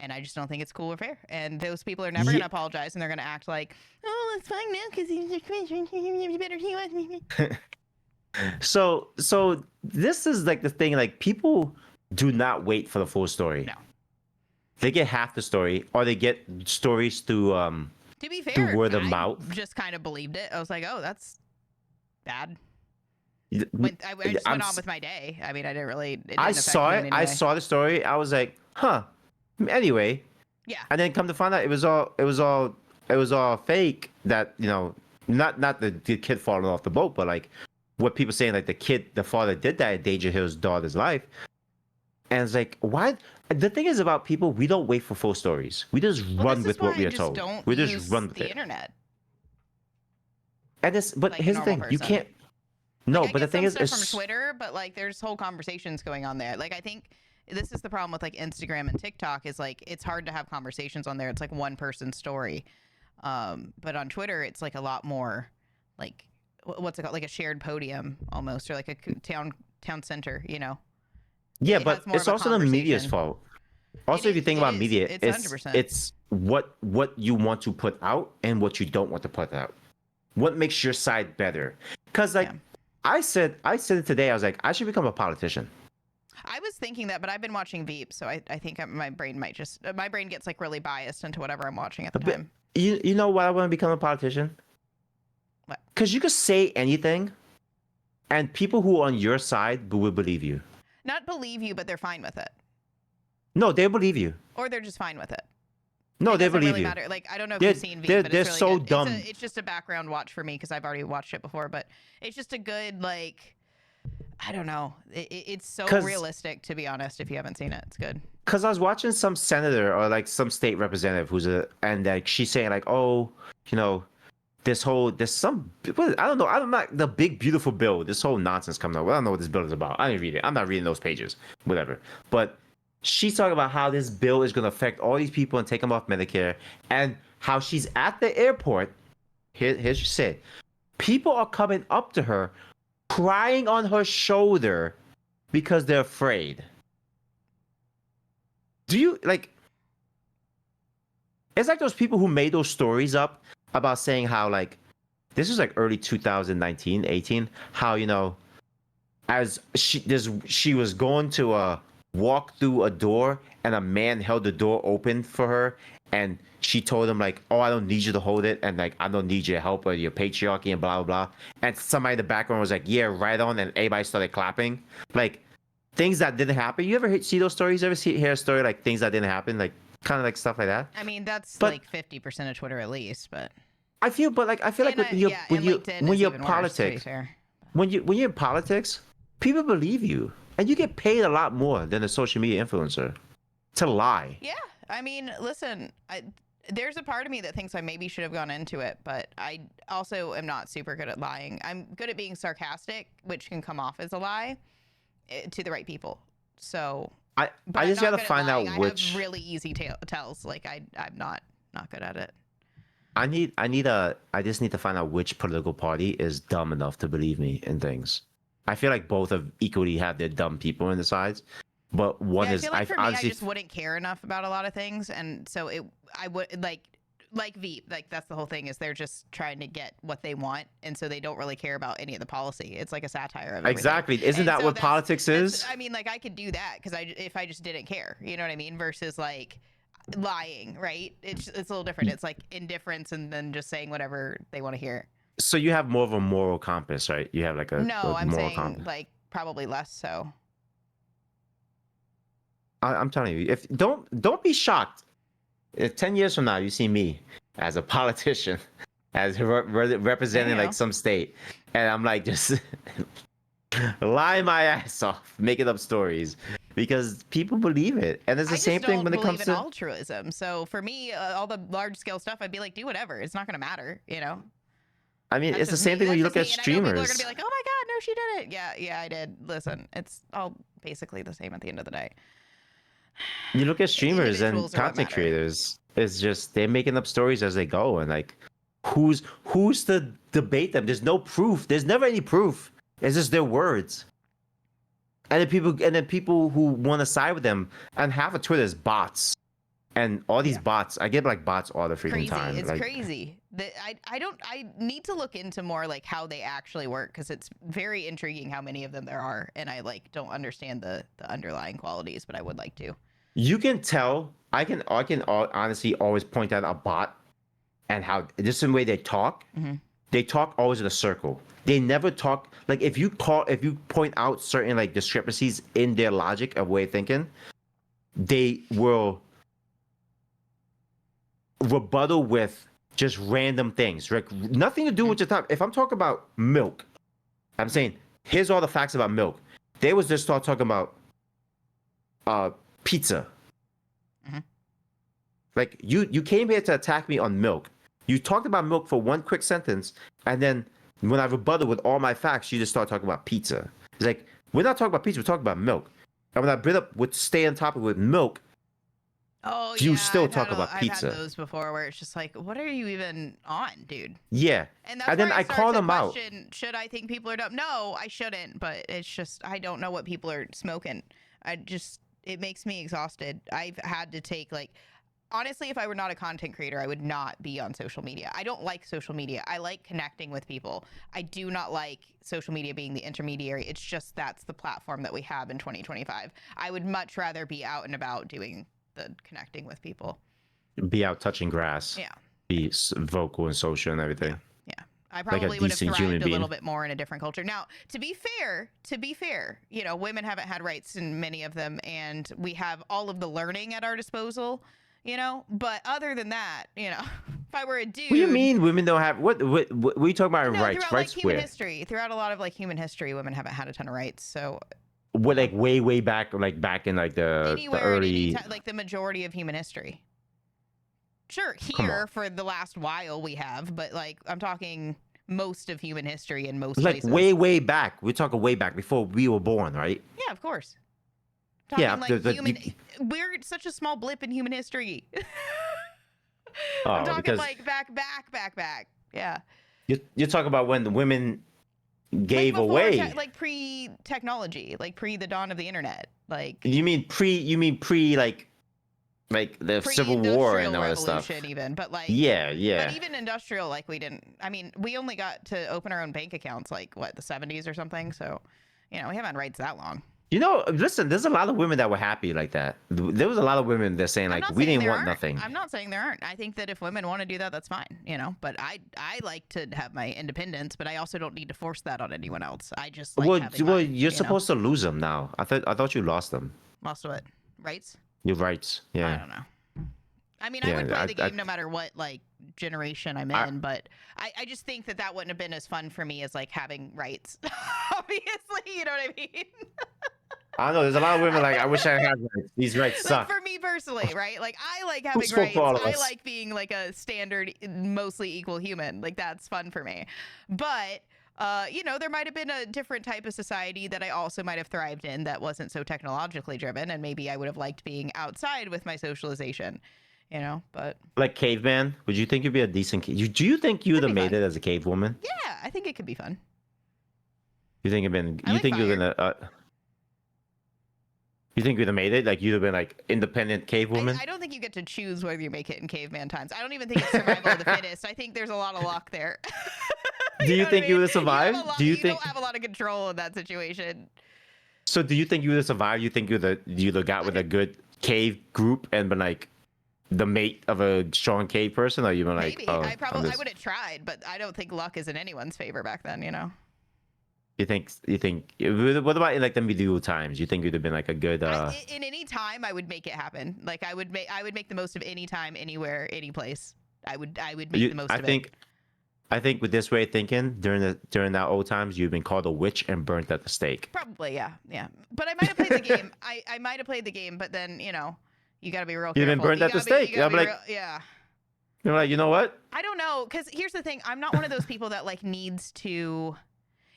And I just don't think it's cool or fair. And those people are never going to apologize. And they're going to act like, "Oh, it's fine now because he's a Christian. You better he was me." So this is like the thing. Like people do not wait for the full story. No. They get half the story, or they get stories through To be fair, through word of I mouth. just kind of believed it. I was like, "Oh, that's bad." I just I'm went on s- with my day. I mean, I didn't really. It didn't I affect saw me it. in any I way. saw the story. I was like, huh. Anyway, Yeah. and then come to find out, it was all fake. That not the kid falling off the boat, but like what people saying, like the father did that, endangered his daughter's life. And it's like, why? The thing is about people, we don't wait for full stories. We just Well, run this with is what why we I are just told. don't We use just run with the it. internet. And but like a here's the thing, normal you person. can't. No, Like, I but the get thing some is, stuff it's from Twitter, but like there's whole conversations going on there. Like I think this is the problem with like Instagram and TikTok is like it's hard to have conversations on there. It's like one person's story. But on Twitter, it's like a lot more like what's it called, like a shared podium almost, or like a town center, you know. Yeah, It but has more it's of a also the media's conversation. fault. Also, if you think It about is. media, It's 100%. it's what you want to put out and what you don't want to put out. What makes your side better? Because like Yeah. I said it today. I was like, I should become a politician. I was thinking that, but I've been watching Veep, so I think my brain might just my brain gets like really biased into whatever I'm watching at the But time. you know why I want to become a politician? What? Because you could say anything, and people who are on your side will believe you. Not believe you, but they're fine with it, No, they believe you. or they're just fine with it. No, It they doesn't believe really you. matter. Like I don't know if They're- you've seen Veep, they're- but they're it's really so good. dumb. It's just a background watch for me because I've already watched it before. But it's just a good like, I don't know. It's so 'Cause- realistic, to be honest. If you haven't seen it, it's good. Because I was watching some senator or like some state representative and like she's saying like, oh, you know, there's some I don't know, I'm not the big beautiful bill. This whole nonsense coming up. I don't know what this bill is about. I didn't read it. I'm not reading those pages. Whatever. But she's talking about how this bill is going to affect all these people and take them off Medicare, and how she's at the airport. Here's what she said: people are coming up to her, crying on her shoulder because they're afraid. Do you like? It's like those people who made those stories up about saying how like this was like early 2019, 18. How you know, as she was going to walk through a door and a man held the door open for her and she told him like, oh, I don't need you to hold it, and like I don't need your help or your patriarchy and blah blah blah. And somebody in the background was like, yeah, right on, and everybody started clapping. Like things that didn't happen. You ever see those stories? You ever hear a story like things that didn't happen? Like kind of like stuff like that. I mean, that's But- like 50% of Twitter at least, but I feel like and, when you're yeah, when and you LinkedIn when is you're even worse, to be politics fair. when you're in politics, people believe you, and you get paid a lot more than a social media influencer to lie. Yeah, I mean, listen, there's a part of me that thinks I maybe should have gone into it, but I also am not super good at lying. I'm good at being sarcastic, which can come off as a lie to the right people. So, I but just I'm not gotta good at find lying. out I which have really easy tells. Like I'm not good at it. I just need to find out which political party is dumb enough to believe me in things. I feel like both of equally have their dumb people on the sides, but one Yeah, I is feel like for me, honestly I just wouldn't care enough about a lot of things, and so I would like Veep, like that's the whole thing is they're just trying to get what they want, and so they don't really care about any of the policy. It's like a satire of everything. exactly. Isn't And that so what politics is? I mean, like I could do that because if I just didn't care, you know what I mean? Versus like lying, right? It's a little different. It's like indifference and then just saying whatever they want to hear. So you have more of a moral compass, right? You have like a No, I'm moral saying compass. like probably less so. I'm telling you, if don't be shocked. If 10 years from now you see me as a politician, as representing Yeah. like some state, and I'm like just lying my ass off, making up stories because people believe it, and it's the I same just thing don't when it believe comes in to. altruism. So for me, all the large scale stuff, I'd be like, do whatever. It's not going to matter, you know. I mean, That's it's the just same me. thing when you That's look at just me. And I know people are streamers. gonna be like, oh my god, no, she did it. Yeah, I did. Listen, it's all basically the same at the end of the day. You look at streamers and individuals are what content matter. creators. It's just they're making up stories as they go, and like, who's to debate them? There's no proof. There's never any proof. It's just their words. And then people who want to side with them, and half of Twitter is bots, and all these Yeah. bots. I get like bots all the freaking Crazy. time. It's like, crazy. I need to look into more like how they actually work because it's very intriguing how many of them there are, and I like don't understand the underlying qualities, but I would like to. You can tell. I can honestly always point out a bot, and how just the way they talk. Mhm. They talk always in a circle. They never talk like if you point out certain like discrepancies in their logic of way of thinking, they will rebuttal with just random things, like nothing to do with your topic. If I'm talking about milk, I'm saying here's all the facts about milk. They was just start talking about pizza. Mhm. Like you came here to attack me on milk. You talked about milk for one quick sentence, and then when I rebutted with all my facts, you just start talking about pizza. It's like we're not talking about pizza, we're talking about milk. And when I bring up would stay on topic with milk, Oh you yeah, still talk about I've pizza. had those before where it's just like, what are you even on, dude? Yeah. And that's And where then I I started call to them out. question, should I think people are dumb? No, I shouldn't, but it's just I don't know what people are smoking. It makes me exhausted. I've had to take like honestly, if I were not a content creator, I would not be on social media. I don't like social media. I like connecting with people. I do not like social media being the intermediary. It's just that's the platform that we have in 2025. I would much rather be out and about doing the connecting with people. Be out touching grass. Yeah. Be vocal and social and everything. Yeah. I probably would have decent human thrived a little being. bit more in a different culture. Now, to be fair, you know, women haven't had rights in many of them, and we have all of the learning at our disposal, you know. But other than that, you know, if I were a dude, What do you mean women don't have what are you talking about no, rights? throughout Rights like human where? history, throughout a lot of like human history, women haven't had a ton of rights. So What like way back in like the anywhere at any early time, like the majority of human history. Sure, Come here on. for the last while we have, but like I'm talking most of human history in most like places. way back. We're talking way back before we were born, right? Yeah, of course. Talking Yeah, like human. you- We're such a small blip in human history. Oh, I'm talking because like back. Yeah. you're talking about when the women gave like before away. like pre-technology, like pre the dawn of the internet, like You mean pre like the Civil War and all that stuff. revolution even, but like Yeah, But yeah. even industrial, like we didn't. I mean, we only got to open our own bank accounts like what the 70s or something. So, you know, we haven't had rights that long. You know, listen, there's a lot of women that were happy like that. There was a lot of women that saying I'm like not we saying didn't there want aren't. nothing. I'm not saying there aren't. I think that if women want to do that, that's fine, you know. But I like to have my independence, but I also don't need to force that on anyone else. I just like well, having well, mine, you're you supposed to lose them now. I thought you lost them. know? Lost what? Rights? Your rights. I Yeah. don't know. I mean, Yeah, I would play I- the game no matter what like generation I'm I- in, but I just think that that wouldn't have been as fun for me as like having rights. Obviously, you know what I mean? I don't know. There's a lot of women like I wish I had rights. These rights Like suck. for me personally, right? Like I like having spoke rights. for all of I us? like being like a standard, mostly equal human. Like that's fun for me. But you know, there might have been a different type of society that I also might have thrived in that wasn't so technologically driven, and maybe I would have liked being outside with my socialization. You know, but Like caveman. Would you think you'd be a decent? Do you think you would have That'd be made fun. it as a cave woman? yeah, I think it could be fun. You think you've been? I You like think you're fire. gonna? You think you'd have made it? Like you'd have been like independent cave woman? I don't think you get to choose whether you make it in caveman times. I don't even think it's survival of the fittest. I think there's a lot of luck there. Do you know what think I you mean? would have survived? have a lot- Do you you think? don't have a lot of control in that situation? So do you think you would have survived? You think you'd have got with a good cave group and been like the mate of a strong cave person, or you been like, Maybe. oh, I I'm just- would have tried, but I don't think luck is in anyone's favor back then, you know. You think? What about in like the medieval times? You think you'd have been like a good? In any time I would make it happen. Like I would make the most of any time, anywhere, any place. I would make the most of it. I think with this way of thinking, during that old times, you've been called a witch and burnt at the stake. Probably, yeah. But I might have played the game. I might have played the game, but then, you know, you got to be real careful. You've been burned You at the gotta be- stake. you gotta I'm be like- real- yeah. You're like, you know what? I don't know, because here's the thing. I'm not one of those people that like needs to.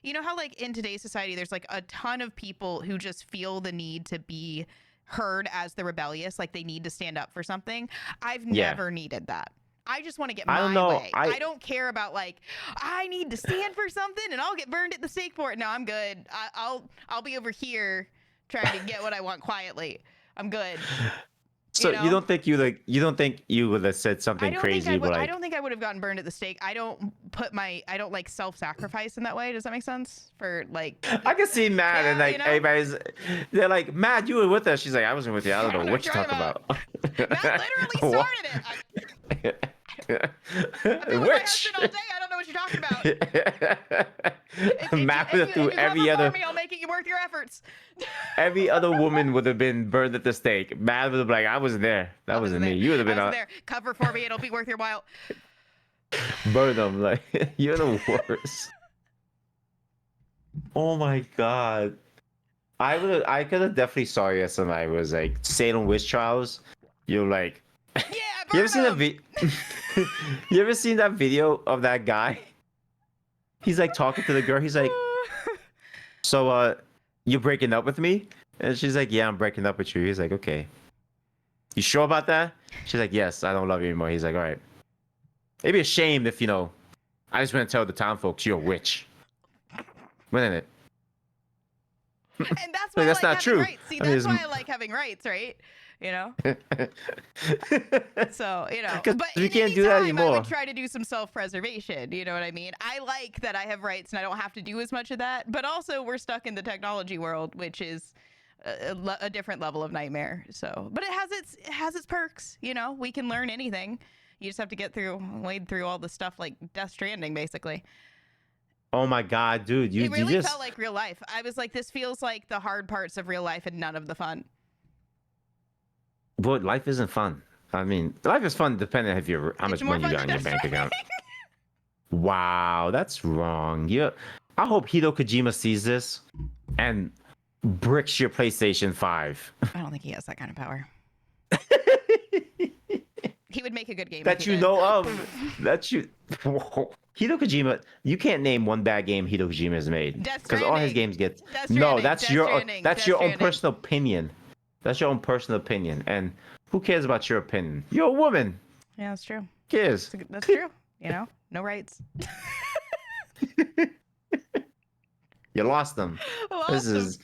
You know how like in today's society, there's like a ton of people who just feel the need to be heard as the rebellious, like they need to stand up for something. I've Yeah. never needed that. I just want to get I my don't know. way. I- I don't care about like I need to stand for something and I'll get burned at the stake for it. No, I'm good. I'll be over here trying to get what I want quietly. I'm good. So know? you don't think you would have said something crazy, but I like don't think I would have gotten burned at the stake. I don't like self-sacrifice in that way. Does that make sense? For like I can see Matt and Yeah, like you know? everybody's they're like, Matt, you were with us. She's like, I wasn't with you. I don't know what you're Try talking them about. Matt literally started it. I've been with my Which husband all day. I don't know what you're talking about. Matt would have threw every other Me, I'll make it worth your efforts. every other woman would have been burned at the stake. Matt would have been like, I wasn't there. That wasn't me. You would have been I on was there. Cover for me. It'll be worth your while. burn them. Like you're the worst. Oh my god. I could have definitely saw you as somebody who was like Salem witch trials. You're like Yeah, you ever seen that that you ever seen that video of that guy? He's like talking to the girl. He's like, so you're breaking up with me? And she's like, yeah, I'm breaking up with you. He's like, okay. You sure about that? She's like, yes, I don't love you anymore. He's like, all right. It'd be a shame if, I just want to tell the town folks you're a witch. Wouldn't it? And that's why Like, that's I like not having true. rights. See, I mean, that's why it's- I like having rights, right? So, Because but we in can't any do that time, I anymore. would try to do some self-preservation. You know what I mean? I like that I have rights and I don't have to do as much of that. But also, we're stuck in the technology world, which is a different level of nightmare. So, but it has its perks. We can learn anything. You just have to wade through all the stuff like Death Stranding, basically. Oh my God, dude. It really you just... felt like real life. I was like, this feels like the hard parts of real life and none of the fun. But life isn't fun. I mean, life is fun depending if you're how It's much more money you fun got in than your bank Death account. Wow, that's wrong. I hope Hideo Kojima sees this and bricks your PlayStation 5. I don't think he has that kind of power. He would make a good game. That you know of. Hideo Kojima, you can't name one bad game Hideo Kojima has made. Death Because all his Stranding. games get... Death No, Stranding, that's Death your Stranding, that's Death your own Stranding. personal opinion. That's your own personal opinion. And who cares about your opinion? You're a woman. Yeah, that's true. Who cares? That's true. No rights. You lost them. This Awesome. is...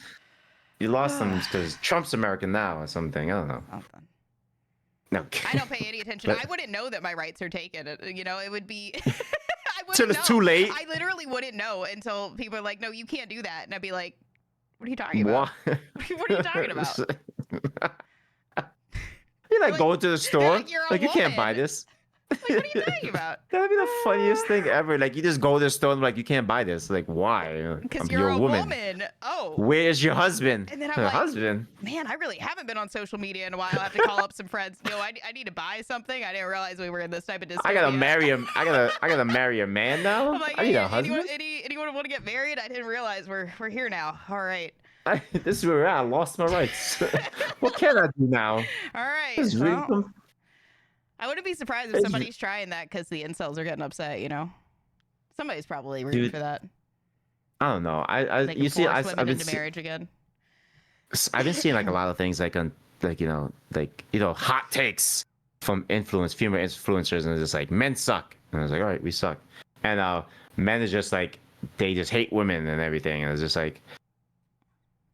You lost them because Trump's American now or something. I don't know. Something. No. I don't pay any attention. But- I wouldn't know that my rights are taken. It would be. I wouldn't Till it's know. too late. I literally wouldn't know until people are like, "No, you can't do that," and I'd be like, "What are you talking about? What? What are you talking about?" You're like Like- going to the store. like, you're a Like, you can't buy woman. this. Like, what are you talking about? That'd be the funniest thing ever. Like, you just go to the store and like, you can't buy this. Like, why? Because you're a woman. Oh, Where's your husband? And then I'm Her like- husband? man, I really haven't been on social media in a while. I have to call up some friends. I need to buy something. I didn't realize we were in this type of dystopia. I gotta marry him. I gotta marry a man now. I'm like, I need hey, a husband. anyone want to get married? I didn't realize we're here now. All right. This is where we're at. I lost my rights. What can I do now? All right. This is really Well, I wouldn't be surprised if It's- somebody's trying that because the incels are getting upset. Somebody's probably rooting Dude, for that. I don't know. They can You see, force I've women been into marriage again. I've been seeing like a lot of things like on hot takes from female influencers, and it's just like men suck, and I was like, all right, we suck, and men is just like they just hate women and everything, and it's just like,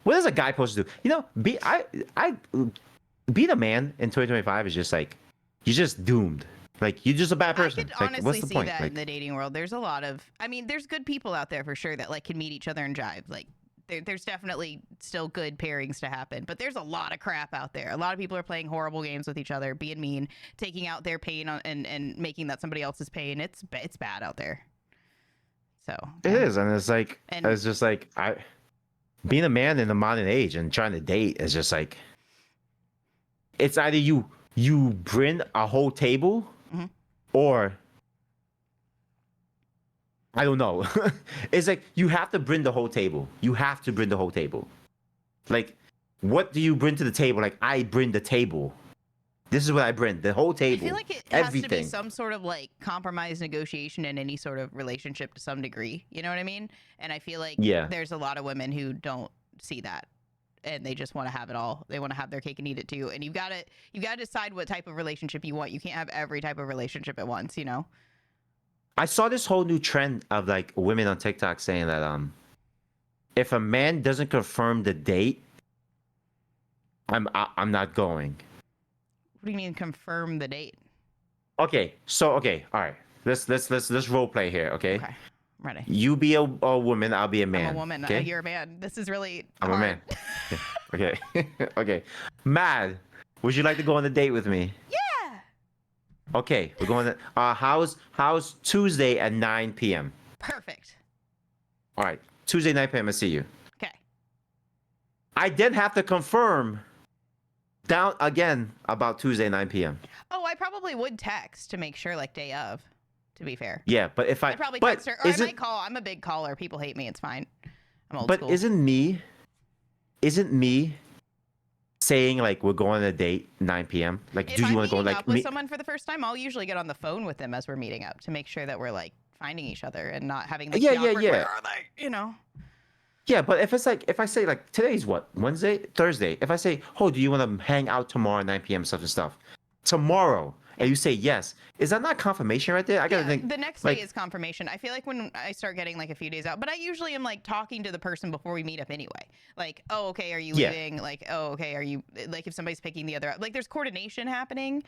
what is a guy supposed to do? Being a man in 2025 is just like you're just doomed. Like you're just a bad person. I could Like, honestly what's the see point? that Like, in the dating world. There's a lot of, there's good people out there for sure that like can meet each other and jive. Like there's definitely still good pairings to happen, but there's a lot of crap out there. A lot of people are playing horrible games with each other, being mean, taking out their pain and making that somebody else's pain. It's bad out there. So it is, and it's like And- it's just like being a man in the modern age and trying to date is just like it's either you bring a whole table Mhm. or I don't know. It's like you have to bring the whole table. You have to bring the whole table. Like, what do you bring to the table? Like, I bring the table. This is what I bring. The whole I table. feel like it has to be everything. some sort of like compromise negotiation in any sort of relationship to some degree. You know what I mean? And I feel like Yeah. there's a lot of women who don't see that. And they just want to have it all. They want to have their cake and eat it too. And you've got to decide what type of relationship you want. You can't have every type of relationship at once, I saw this whole new trend of like women on TikTok saying that if a man doesn't confirm the date, I'm not going. What do you mean confirm the date? Okay, all right. Let's role play here, okay? Okay. I'm ready. You be a woman, I'll be a man. I'm a woman. Okay? You're a man. This is really I'm a hard. man. Okay. Okay. Mad, would you like to go on a date with me? Yeah. Okay, we're going to how's Tuesday at 9 p.m. Perfect. All right. Tuesday 9 p.m. I see you. Okay. I then have to confirm down again about Tuesday 9 p.m. Oh, I probably would text to make sure, like day of. To be fair. Yeah, but if I'd probably text her, or I isn't might call. I'm a big caller. People hate me. It's fine. I'm old but school. isn't me saying like we're going on a date 9 p.m. Like, If do you I'm want to go meeting like up with me? someone for the first time, I'll usually get on the phone with them as we're meeting up to make sure that we're like finding each other and not having like, Yeah, the yeah, awkward, yeah. where are they? Yeah, but if it's like if I say like today's what Wednesday, Thursday. If I say, "Oh, do you want to hang out tomorrow at 9 p.m. stuff and stuff?" Tomorrow, and you say yes, is that not confirmation right there? I gotta Yeah, think. the next day Like, is confirmation. I feel like when I start getting like a few days out, but I usually am like talking to the person before we meet up anyway. Like, oh, okay, are you Yeah. leaving? Like, oh, okay, are you like if somebody's picking the other up? Like, there's coordination happening.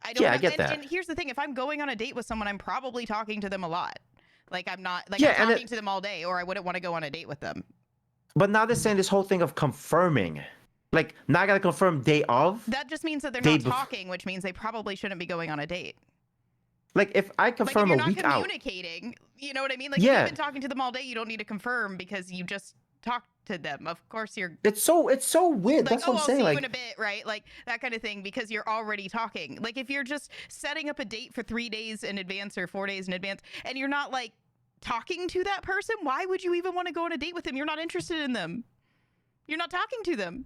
I don't yeah, I have, get that. and here's the thing: if I'm going on a date with someone, I'm probably talking to them a lot. Like, I'm not like Yeah, I'm and talking to them all day, or I wouldn't want to go on a date with them. But now they're saying this whole thing of confirming. Like, now I gotta confirm day of. That just means that they're Day not talking, which means they probably shouldn't be going on a date. Like, if I Like, if confirm you're a not week out. communicating, you know what I mean? Like, if Yeah. you've been talking to them all day, you don't need to confirm because you just talked to them. Of course, you're It's so weird. like, That's oh, what I'm I'll saying. see you Like, in a bit, right? Like that kind of thing, because you're already talking. Like if you're just setting up a date for 3 days in advance or 4 days in advance, and you're not like talking to that person, why would you even want to go on a date with them? You're not interested in them. You're not talking to them.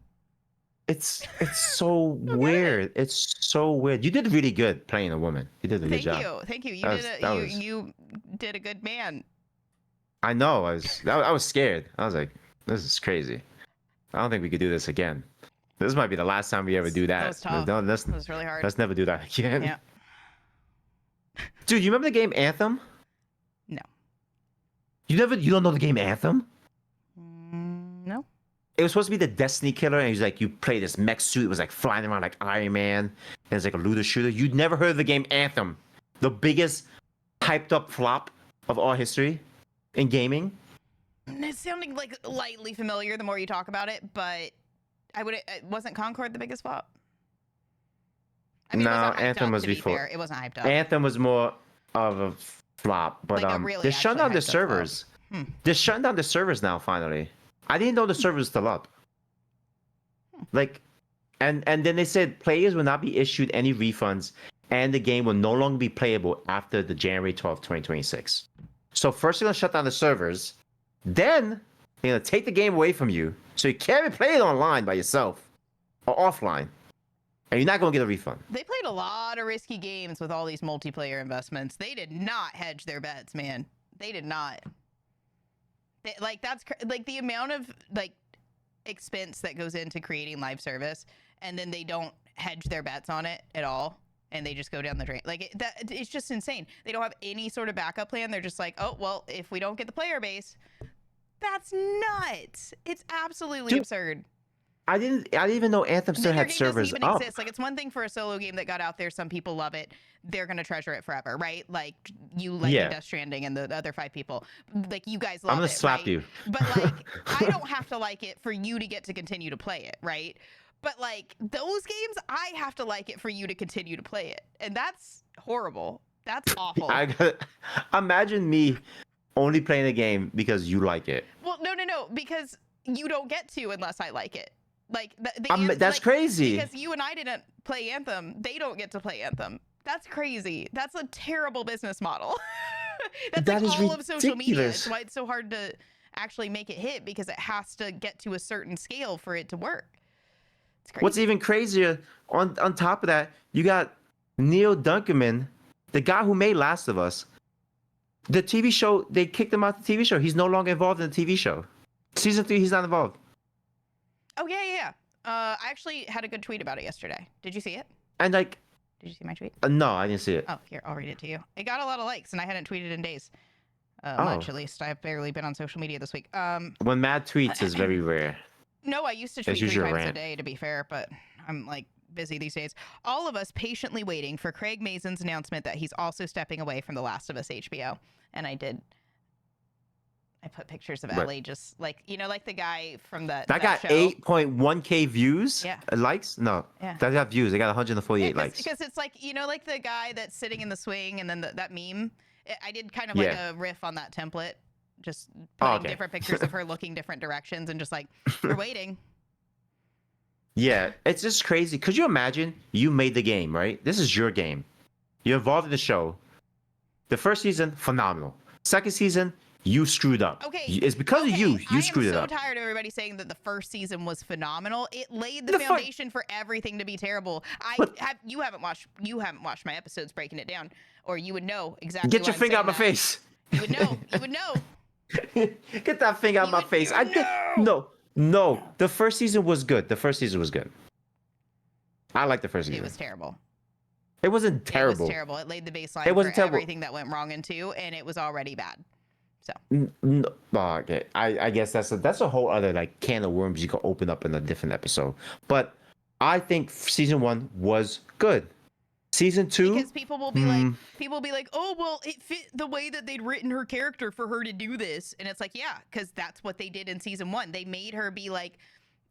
it's so weird. It's so weird. You did really good playing a woman. You did a good job. Thank you. You That did was- a that you was- you did a good man. I know. I was scared. I was like, this is crazy. I don't think we could do this again. This might be the last time we ever do that. That was tough. No, It was really hard. let's never do that again. Yeah. Dude, you remember the game Anthem? No. You don't know the game Anthem? No. It was supposed to be the Destiny killer, and he's like, you play this mech suit. It was like flying around like Iron Man, and it's like a looter shooter. You'd never heard of the game Anthem, the biggest hyped up flop of all history in gaming. It's sounding like lightly familiar the more you talk about it, but wasn't Concord the biggest flop? I mean, it No, wasn't hyped Anthem up, was to be before. fair. It wasn't hyped up. Anthem was more of a flop, but Like a really they're shutting actually down the hyped up flop. servers. They're shutting down the servers now. Finally, I didn't know the servers still up. Like, and then they said players will not be issued any refunds, and the game will no longer be playable after the January 12th, 2026. So first they're gonna shut down the servers, then they're gonna take the game away from you, so you can't even play it online by yourself or offline, and you're not gonna get a refund. They played a lot of risky games with all these multiplayer investments. They did not hedge their bets, man. They did not. That's like the amount of like expense that goes into creating live service, and then they don't hedge their bets on it at all, and they just go down the drain. Like it's just insane. They don't have any sort of backup plan. They're just like, oh well, if we don't get the player base, that's nuts. It's absolutely Dude, absurd. I didn't even know Anthem still Their had game servers doesn't even up. exist. Like it's one thing for a solo game that got out there. Some people love it. They're gonna treasure it forever, right? Like you like Yeah. Death Stranding and the other 5 people. Like you guys love I'm gonna it, slap right? you. But like I don't have to like it for you to get to continue to play it, right? But like those games, I have to like it for you to continue to play it, and that's horrible. That's awful. Imagine me only playing a game because you like it. Well, no, because you don't get to unless I like it. Like That's like, crazy. Because you and I didn't play Anthem, they don't get to play Anthem. That's crazy. That's a terrible business model. That's That like is all of social media. ridiculous. It's why it's so hard to actually make it hit, because it has to get to a certain scale for it to work. It's crazy. What's even crazier, on top of that, you got Neil Dunkerman, the guy who made Last of Us. The TV show, they kicked him out the TV show. He's no longer involved in the TV show. Season 3, he's not involved. Oh yeah. I actually had a good tweet about it yesterday. Did you see it? And like, Did you see my tweet? no, I didn't see it. Oh, here, I'll read it to you. It got a lot of likes, and I hadn't tweeted in days. Oh. Much, at least. I've barely been on social media this week. When Matt tweets is very rare. No, I used to tweet 3 usually a times a rant. day, to be fair, but I'm like busy these days. All of us patiently waiting for Craig Mazin's announcement that he's also stepping away from The Last of Us HBO. And I did. I put pictures of Right. Ellie, just like, like the guy from that That got show. 8.1k views. Yeah. Likes? No. Yeah. That got views. They got 148 likes. Because it's like, like the guy that's sitting in the swing, and then that meme. I did kind of Yeah. like a riff on that template, just Oh, putting okay. different pictures of her looking different directions, and just like, we're waiting. Yeah, it's just crazy. Could you imagine you made the game, right? This is your game. You're involved in the show. The first season, phenomenal. Second season, you screwed up. Okay. It's because of you. You screwed it I am up. so tired of everybody saying that the first season was phenomenal. It laid the The fir- foundation for everything to be terrible. But- You haven't watched my episodes breaking it down, or you would know exactly. Get why your I'm finger out saying my that. face. You would know. You would know. Get that thing out of my face. I did no. The first season was good. The first season was good. I like the first season. It was terrible. It wasn't terrible. It was terrible. It laid the baseline It wasn't for terrible. everything that went wrong in 2, and it was already bad. So Okay. I guess that's a whole other like can of worms you could open up in a different episode. But I think season 1 was good. Season 2, because people will be like, oh well, it fit the way that they'd written her character for her to do this, and it's like, yeah, because that's what they did in season 1. They made her be like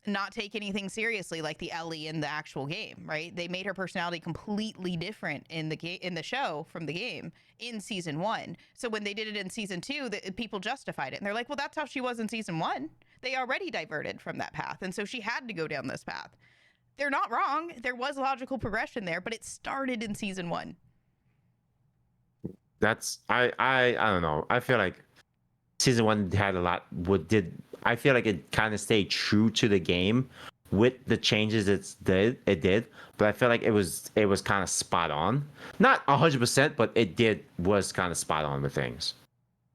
not take anything seriously like the Ellie in the actual game, right? They made her personality completely different in the show from the game in season 1. So when they did it in season 2, people justified it, and they're like, well, that's how she was in season 1. They already diverted from that path, and so she had to go down this path. They're not wrong. There was logical progression there, but it started in season 1. That's I don't know. I feel like season 1 had a lot. I feel like it kind of stayed true to the game with the changes it did, but I feel like it was kind of spot on. Not 100%, but was kind of spot on with things.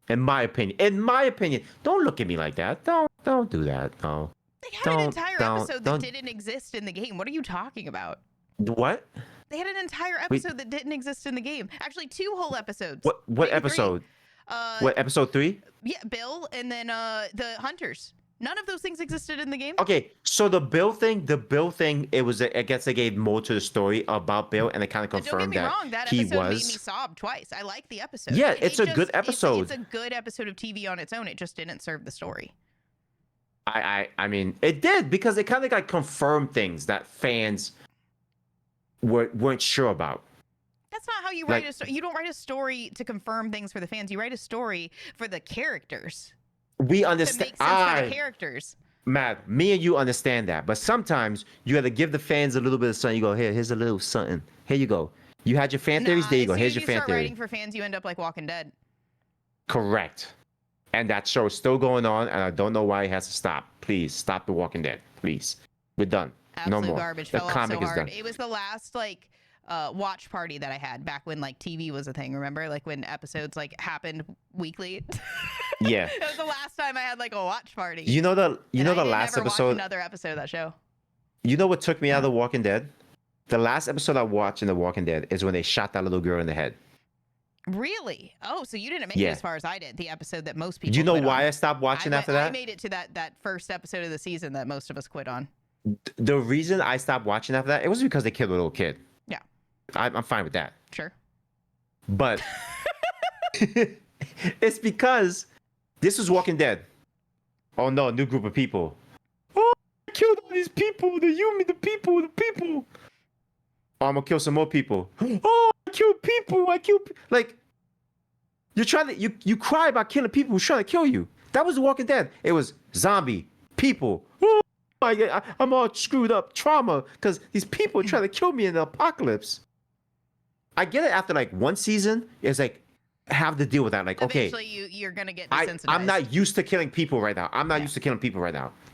In my opinion. Don't look at me like that. Don't do that. No. They had an entire episode that didn't exist in the game. What are you talking about? What? They had an entire episode that didn't exist in the game. Actually, 2 whole episodes. What episode? 3. What, episode 3? Yeah, Bill, and then the Hunters. None of those things existed in the game. Okay, so the Bill thing, I guess they gave more to the story about Bill, and it kind of confirmed Don't get me wrong, that episode made me sob twice. I like the episode. Yeah, it's a good episode. It's a good episode of TV on its own. It just didn't serve the story. I mean, it did, because it kind of like confirmed things that fans weren't sure about. That's not how you write a story. You don't write a story to confirm things for the fans. You write a story for the characters. We understand. To make sense for the characters. Matt, me and you understand that, but sometimes you got to give the fans a little bit of something. You go, here's a little something. Here you go. You had your fan theories. There you go. Here's your fan theory. As soon as you start writing for fans, you end up like Walking Dead. Correct. And that show is still going on, and I don't know why it has to stop. Please stop The Walking Dead. Please, we're done. Absolute no more. Garbage. The Fell comic off so is hard. done. It was the last watch party that I had back when like TV was a thing. Remember, like when episodes like happened weekly. Yeah. That was the last time I had like a watch party. You know the last episode. Watch another episode of that show. You know what took me out of The Walking Dead? The last episode I watched in The Walking Dead is when they shot that little girl in the head. Really? Oh, so you didn't make it as far as I did. The episode that most people. Do you know quit why on. I stopped watching after that? I made it to that first episode of the season that most of us quit on. The reason I stopped watching after that, it was because they killed a little kid. Yeah. I'm fine with that. Sure. But it's because this was Walking Dead. Oh no, a new group of people. Oh, I killed all these people. The people. Oh, I'm gonna kill some more people. Oh, I killed people. Like, you're trying to you cry about killing people who's trying to kill you. That was The Walking Dead. It was zombie people. Oh, I'm all screwed up, trauma, because these people are trying to kill me in the apocalypse. I get it after like one season. It's like have to deal with that. Like, eventually okay, you're gonna get desensitized. I'm not used to killing people right now.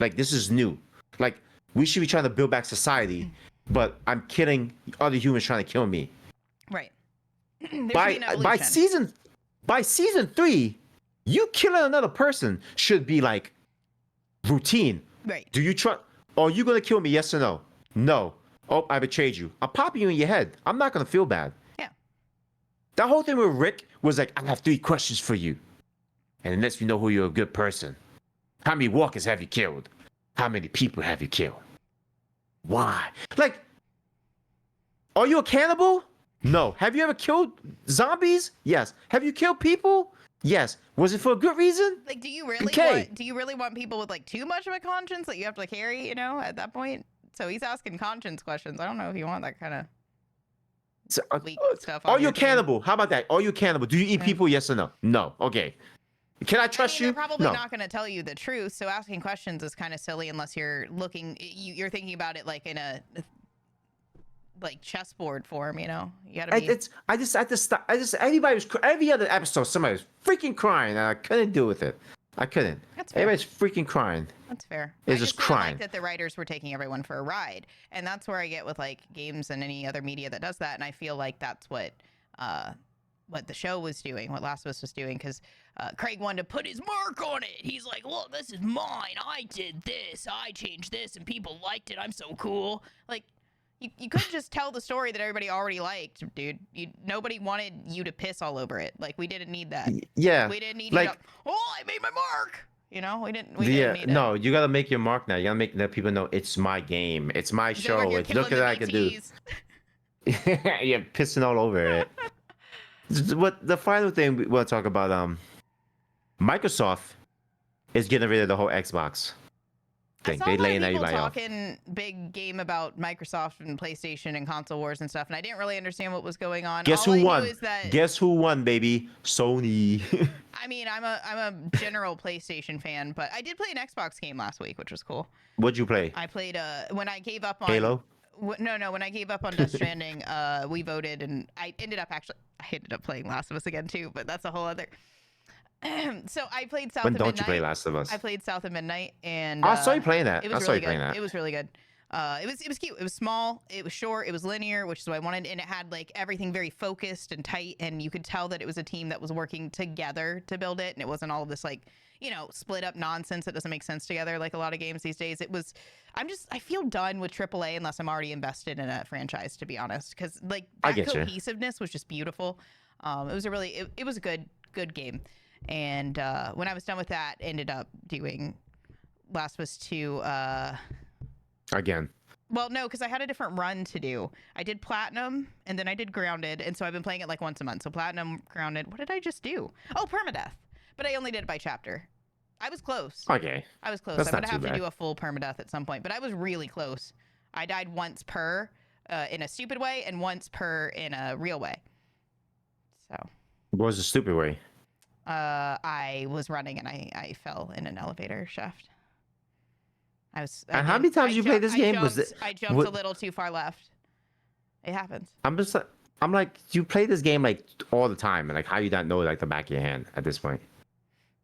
Like, this is new. Like, we should be trying to build back society, but I'm killing other humans trying to kill me. Right. By season 3, you killing another person should be like routine. Right. Do you trust? Are you gonna kill me? Yes or no? No. Oh, I betrayed you. I'm popping you in your head. I'm not gonna feel bad. Yeah. That whole thing with Rick was like, I have 3 questions for you, and it lets me know who you're a good person. How many walkers have you killed? How many people have you killed? Why? Like, are you a cannibal? No. Have you ever killed zombies? Yes. Have you killed people? Yes. Was it for a good reason? Like, do you really want people with like too much of a conscience that you have to carry, you know, at that point? So he's asking conscience questions. I don't know if you want that kind of weak stuff. Are you a cannibal? How about that? Are you a cannibal? Do you eat people? Yes or no? No. Okay. Can I trust you? They're probably not going to tell you the truth. So asking questions is kind of silly unless you're you're thinking about it like in a like chessboard form, you know. You gotta be. Every other episode, somebody was freaking crying, and I couldn't deal with it. I couldn't. That's fair. Everybody's freaking crying. That's fair. It's just crying. Like that the writers were taking everyone for a ride, and that's where I get with like games and any other media that does that. And I feel like that's what what the show was doing, what Last of Us was doing, because Craig wanted to put his mark on it. He's like, look, this is mine. I did this. I changed this, and people liked it. I'm so cool. Like, you couldn't just tell the story that everybody already liked, dude. Nobody wanted you to piss all over it. Like, we didn't need that. Yeah. We didn't need like, you to, oh, I made my mark. You know, we didn't need it. No, you gotta make your mark now. You gotta make let people know it's my game. It's my He's over show. here It's, look at killing what I the can do. BTs. You're pissing all over it. What the final thing we want to talk about? Microsoft is getting rid of the whole Xbox I thing. saw They a lot laying of people everybody off. talking big game about Microsoft and PlayStation and console wars and stuff, and I didn't really understand what was going on. Guess All I who knew won? is that, Guess who won, baby? Sony. I mean, I'm a general PlayStation fan, but I did play an Xbox game last week, which was cool. What'd you play? I played when I gave up on Halo? No, when I gave up on Death Stranding, we voted, and I ended up playing Last of Us again too, but that's a whole other. So I played South When of don't Midnight. you play Last of Us? I played South of Midnight, and I saw you playing that. it I was saw really you playing good. that. It was really good. It was cute. It was small. It was short. It was linear, which is what I wanted, and it had like everything very focused and tight, and you could tell that it was a team that was working together to build it, and it wasn't all of this like, you know, split up nonsense that doesn't make sense together like a lot of games these days. It was. I feel done with AAA unless I'm already invested in a franchise, to be honest, because like I that get you. cohesiveness was just beautiful. It was it was a good game. And when I was done with that, ended up doing Last of Us 2. Again. Well, no, because I had a different run to do. I did Platinum, and then I did Grounded, and so I've been playing it like once a month. So Platinum, Grounded. What did I just do? Oh, Permadeath. But I only did it by chapter. I was close. Okay. I was close. That's I'm going not to have too to bad. do a full Permadeath at some point, but I was really close. I died once per in a stupid way and once per in a real way. So... What was the stupid way? I was running and I fell in an elevator shaft. And how many times you played this game? I jumped a little too far left. It happens. I'm like, you play this game like all the time, and like, how you not know like the back of your hand at this point?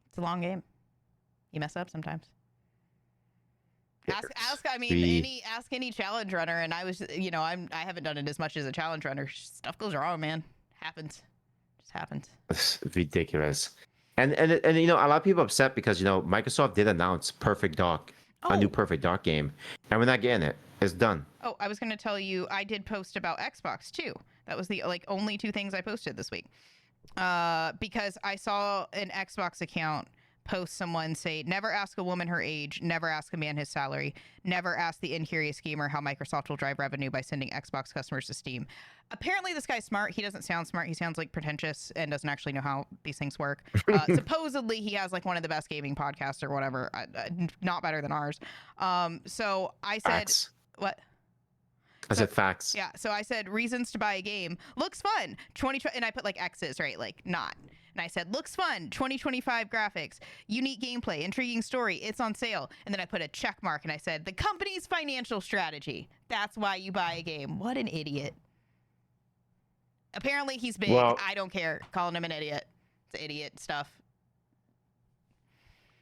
It's a long game. You mess up sometimes. Ask any challenge runner, and I was, you know, I haven't done it as much as a challenge runner. Stuff goes wrong, man. Happens. Just happens. It's ridiculous. And you know, a lot of people upset because, you know, Microsoft did announce Perfect Dark, a new Perfect Dark game, and we're not getting it. It's done. Oh, I was going to tell you, I did post about Xbox too. That was the like only two things I posted this week. Because I saw an Xbox account post someone say, never ask a woman her age, never ask a man his salary, never ask the incurious gamer how Microsoft will drive revenue by sending Xbox customers to Steam. Apparently this guy's smart. He doesn't sound smart. He sounds like pretentious and doesn't actually know how these things work. Supposedly he has like one of the best gaming podcasts or whatever, not better than ours. So I said, Facts. what? I said facts. Yeah, so I said reasons to buy a game. Looks fun. 2020, and I put like X's, right? Like not. And I said looks fun. 2025 graphics, unique gameplay, intriguing story. It's on sale. And then I put a check mark and I said the company's financial strategy. That's why you buy a game. What an idiot. Apparently he's big. Well, I don't care. Calling him an idiot. It's idiot stuff.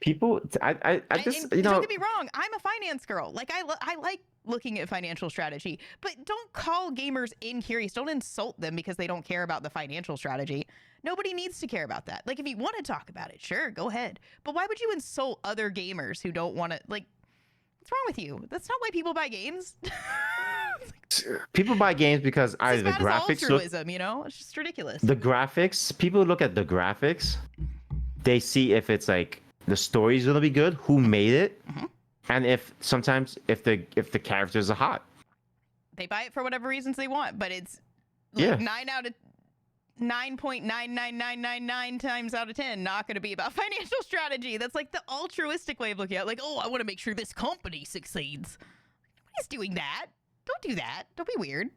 People, I just, and you know, don't get me wrong. I'm a finance girl. Like I like looking at financial strategy, but don't call gamers incurious. Don't insult them because they don't care about the financial strategy. Nobody needs to care about that. Like if you want to talk about it, sure, go ahead. But why would you insult other gamers who don't want to? Like, what's wrong with you? That's not why people buy games. people buy games because It's either as the bad as graphics look, altruism, you know? It's just ridiculous. the graphics. People look at the graphics. They see if it's like the story's gonna be good, who made it, and if the characters are hot. They buy it for whatever reasons they want, but it's Yeah. like 9 out of 9.99999 times out of 10 not going to be about financial strategy. That's like the altruistic way of looking at it. Like, oh, I want to make sure this company succeeds. Nobody's doing that. Don't do that. Don't be weird.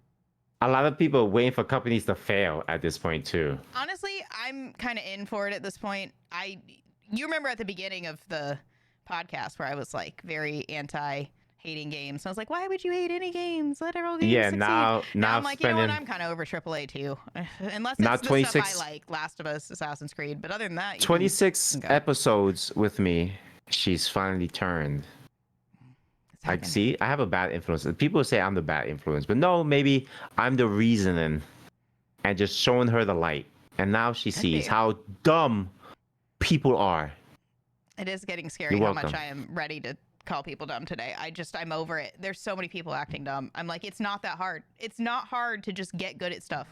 A lot of people are waiting for companies to fail at this point too. Honestly, I'm kind of in for it at this point. You remember at the beginning of the podcast where I was like very anti hating games. I was like, why would you hate any games? Let all games succeed. now I'm like, you know what? spending I'm kind of over AAA too. Unless Now it's the stuff 26 I like, Last of Us, Assassin's Creed. But other than that, 26 go. episodes with me. She's finally turned. it's I happening. see. I have a bad influence. People say I'm the bad influence, but no, maybe I'm the reasoning and just showing her the light. And now she Could sees be. how dumb people are. It is getting scary You're how much welcome. I am ready to call people dumb today. I'm over it. There's so many people acting dumb. I'm like, it's not that hard. It's not hard to just get good at stuff.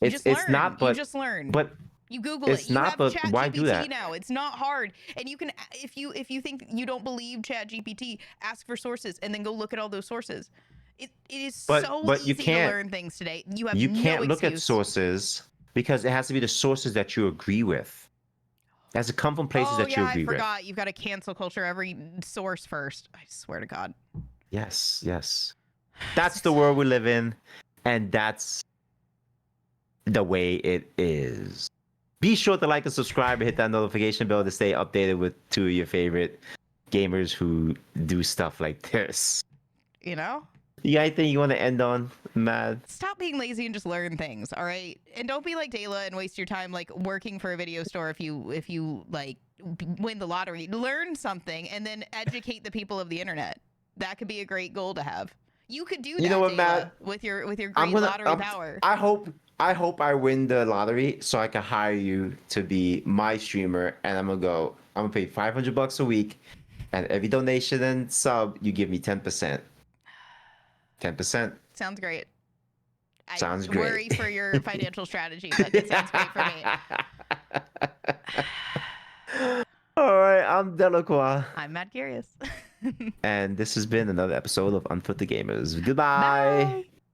You just It's learn. not, but you just learn. but You Google it's it. You not, have but Chat why do GPT that? now. It's not hard. And you can, if you think you don't believe Chat GPT, ask for sources and then go look at all those sources. It is so But easy you to can't learn things today. You have you no can't look at excuse. sources because it has to be the sources that you agree with. It has to come from places Oh that yeah, you I agree with. forgot. You've got to cancel culture every source first. I swear to God. Yes, yes. That's the world we live in, and that's the way it is. Be sure to like and subscribe and hit that notification bell to stay updated with two of your favorite gamers who do stuff like this. You know? You got anything you want to end on, Mad? Stop being lazy and just learn things, all right? And don't be like Dayla and waste your time like working for a video store if you like win the lottery. Learn something and then educate the people of the internet. That could be a great goal to have. You could do that, You know what, Dayla, Matt? with your great lottery power. I hope I win the lottery so I can hire you to be my streamer, and I'm gonna pay $500 a week, and every donation and sub you give me 10%. 10%. Sounds great. Sounds I great. worry for your financial strategy, but it sounds great for me. All right, I'm Delacroix, I'm mad curious. and this has been another episode of Unfit the Gamers. Goodbye. Bye.